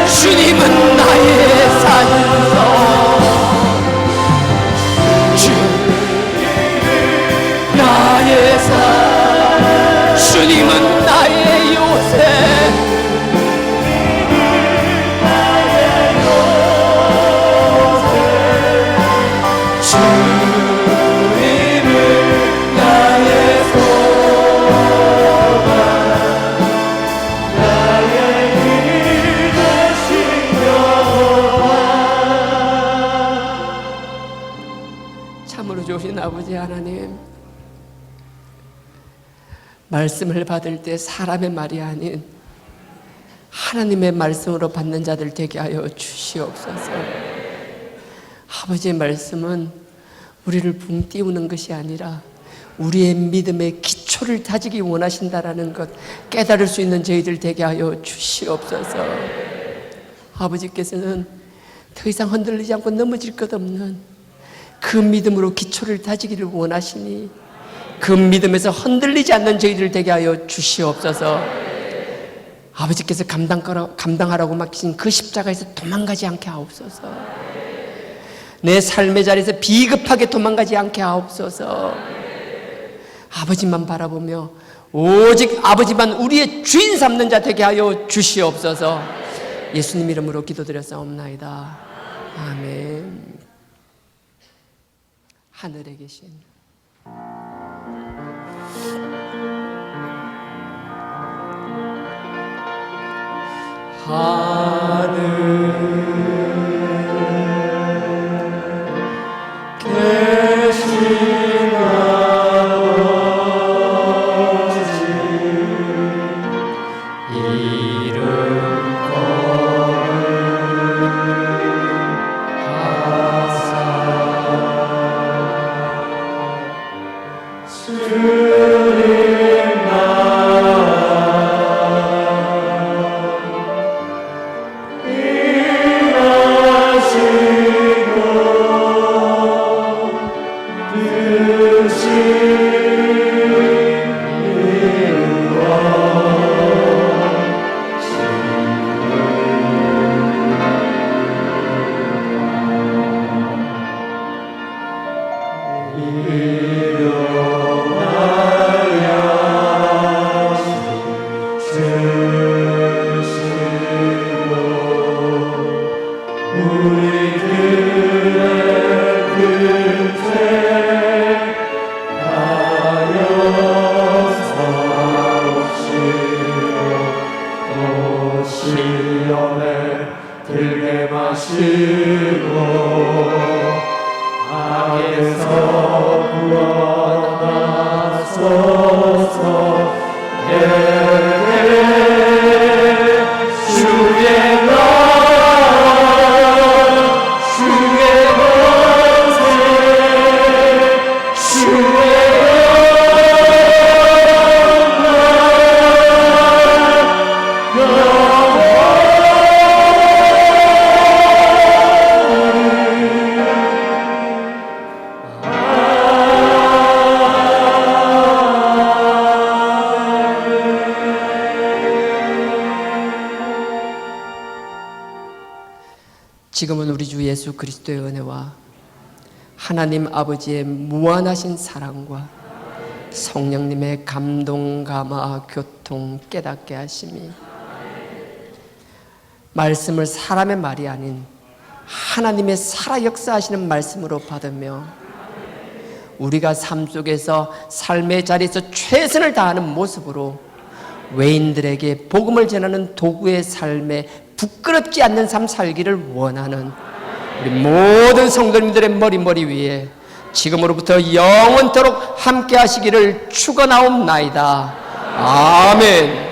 주님은 나의 산성, 주님은 나의 산, 주님은 나의 요새, 주님은 나의 소망, 나의 길 되신 여호와. 참으로 좋으신 아버지 하나님, 말씀을 받을 때 사람의 말이 아닌 하나님의 말씀으로 받는 자들 되게 하여 주시옵소서. 아버지의 말씀은 우리를 붕 띄우는 것이 아니라 우리의 믿음의 기초를 다지기 원하신다라는 것 깨달을 수 있는 저희들 되게 하여 주시옵소서. 아버지께서는 더 이상 흔들리지 않고 넘어질 것 없는 그 믿음으로 기초를 다지기를 원하시니 그 믿음에서 흔들리지 않는 저희들 되게 하여 주시옵소서. 아버지께서 감당하라고 맡기신 그 십자가에서 도망가지 않게 하옵소서. 내 삶의 자리에서 비겁하게 도망가지 않게 하옵소서. 아버지만 바라보며 오직 아버지만 우리의 주인 삼는 자 되게 하여 주시옵소서. 예수님 이름으로 기도드렸사옵나이다. 아멘. 하늘에 계신 시험에 들게 마시고 악에서 구원하소서. 주의 날 주의 권세 주의 지금은 우리 주 예수 그리스도의 은혜와 하나님 아버지의 무한하신 사랑과 성령님의 감동, 감화, 교통, 깨닫게 하심이 말씀을 사람의 말이 아닌 하나님의 살아 역사하시는 말씀으로 받으며 우리가 삶 속에서 삶의 자리에서 최선을 다하는 모습으로 외인들에게 복음을 전하는 도구의 삶에 부끄럽지 않는 삶 살기를 원하는 우리 모든 성도님들의 머리 위에 지금으로부터 영원토록 함께 하시기를 축원하옵나이다. 아멘.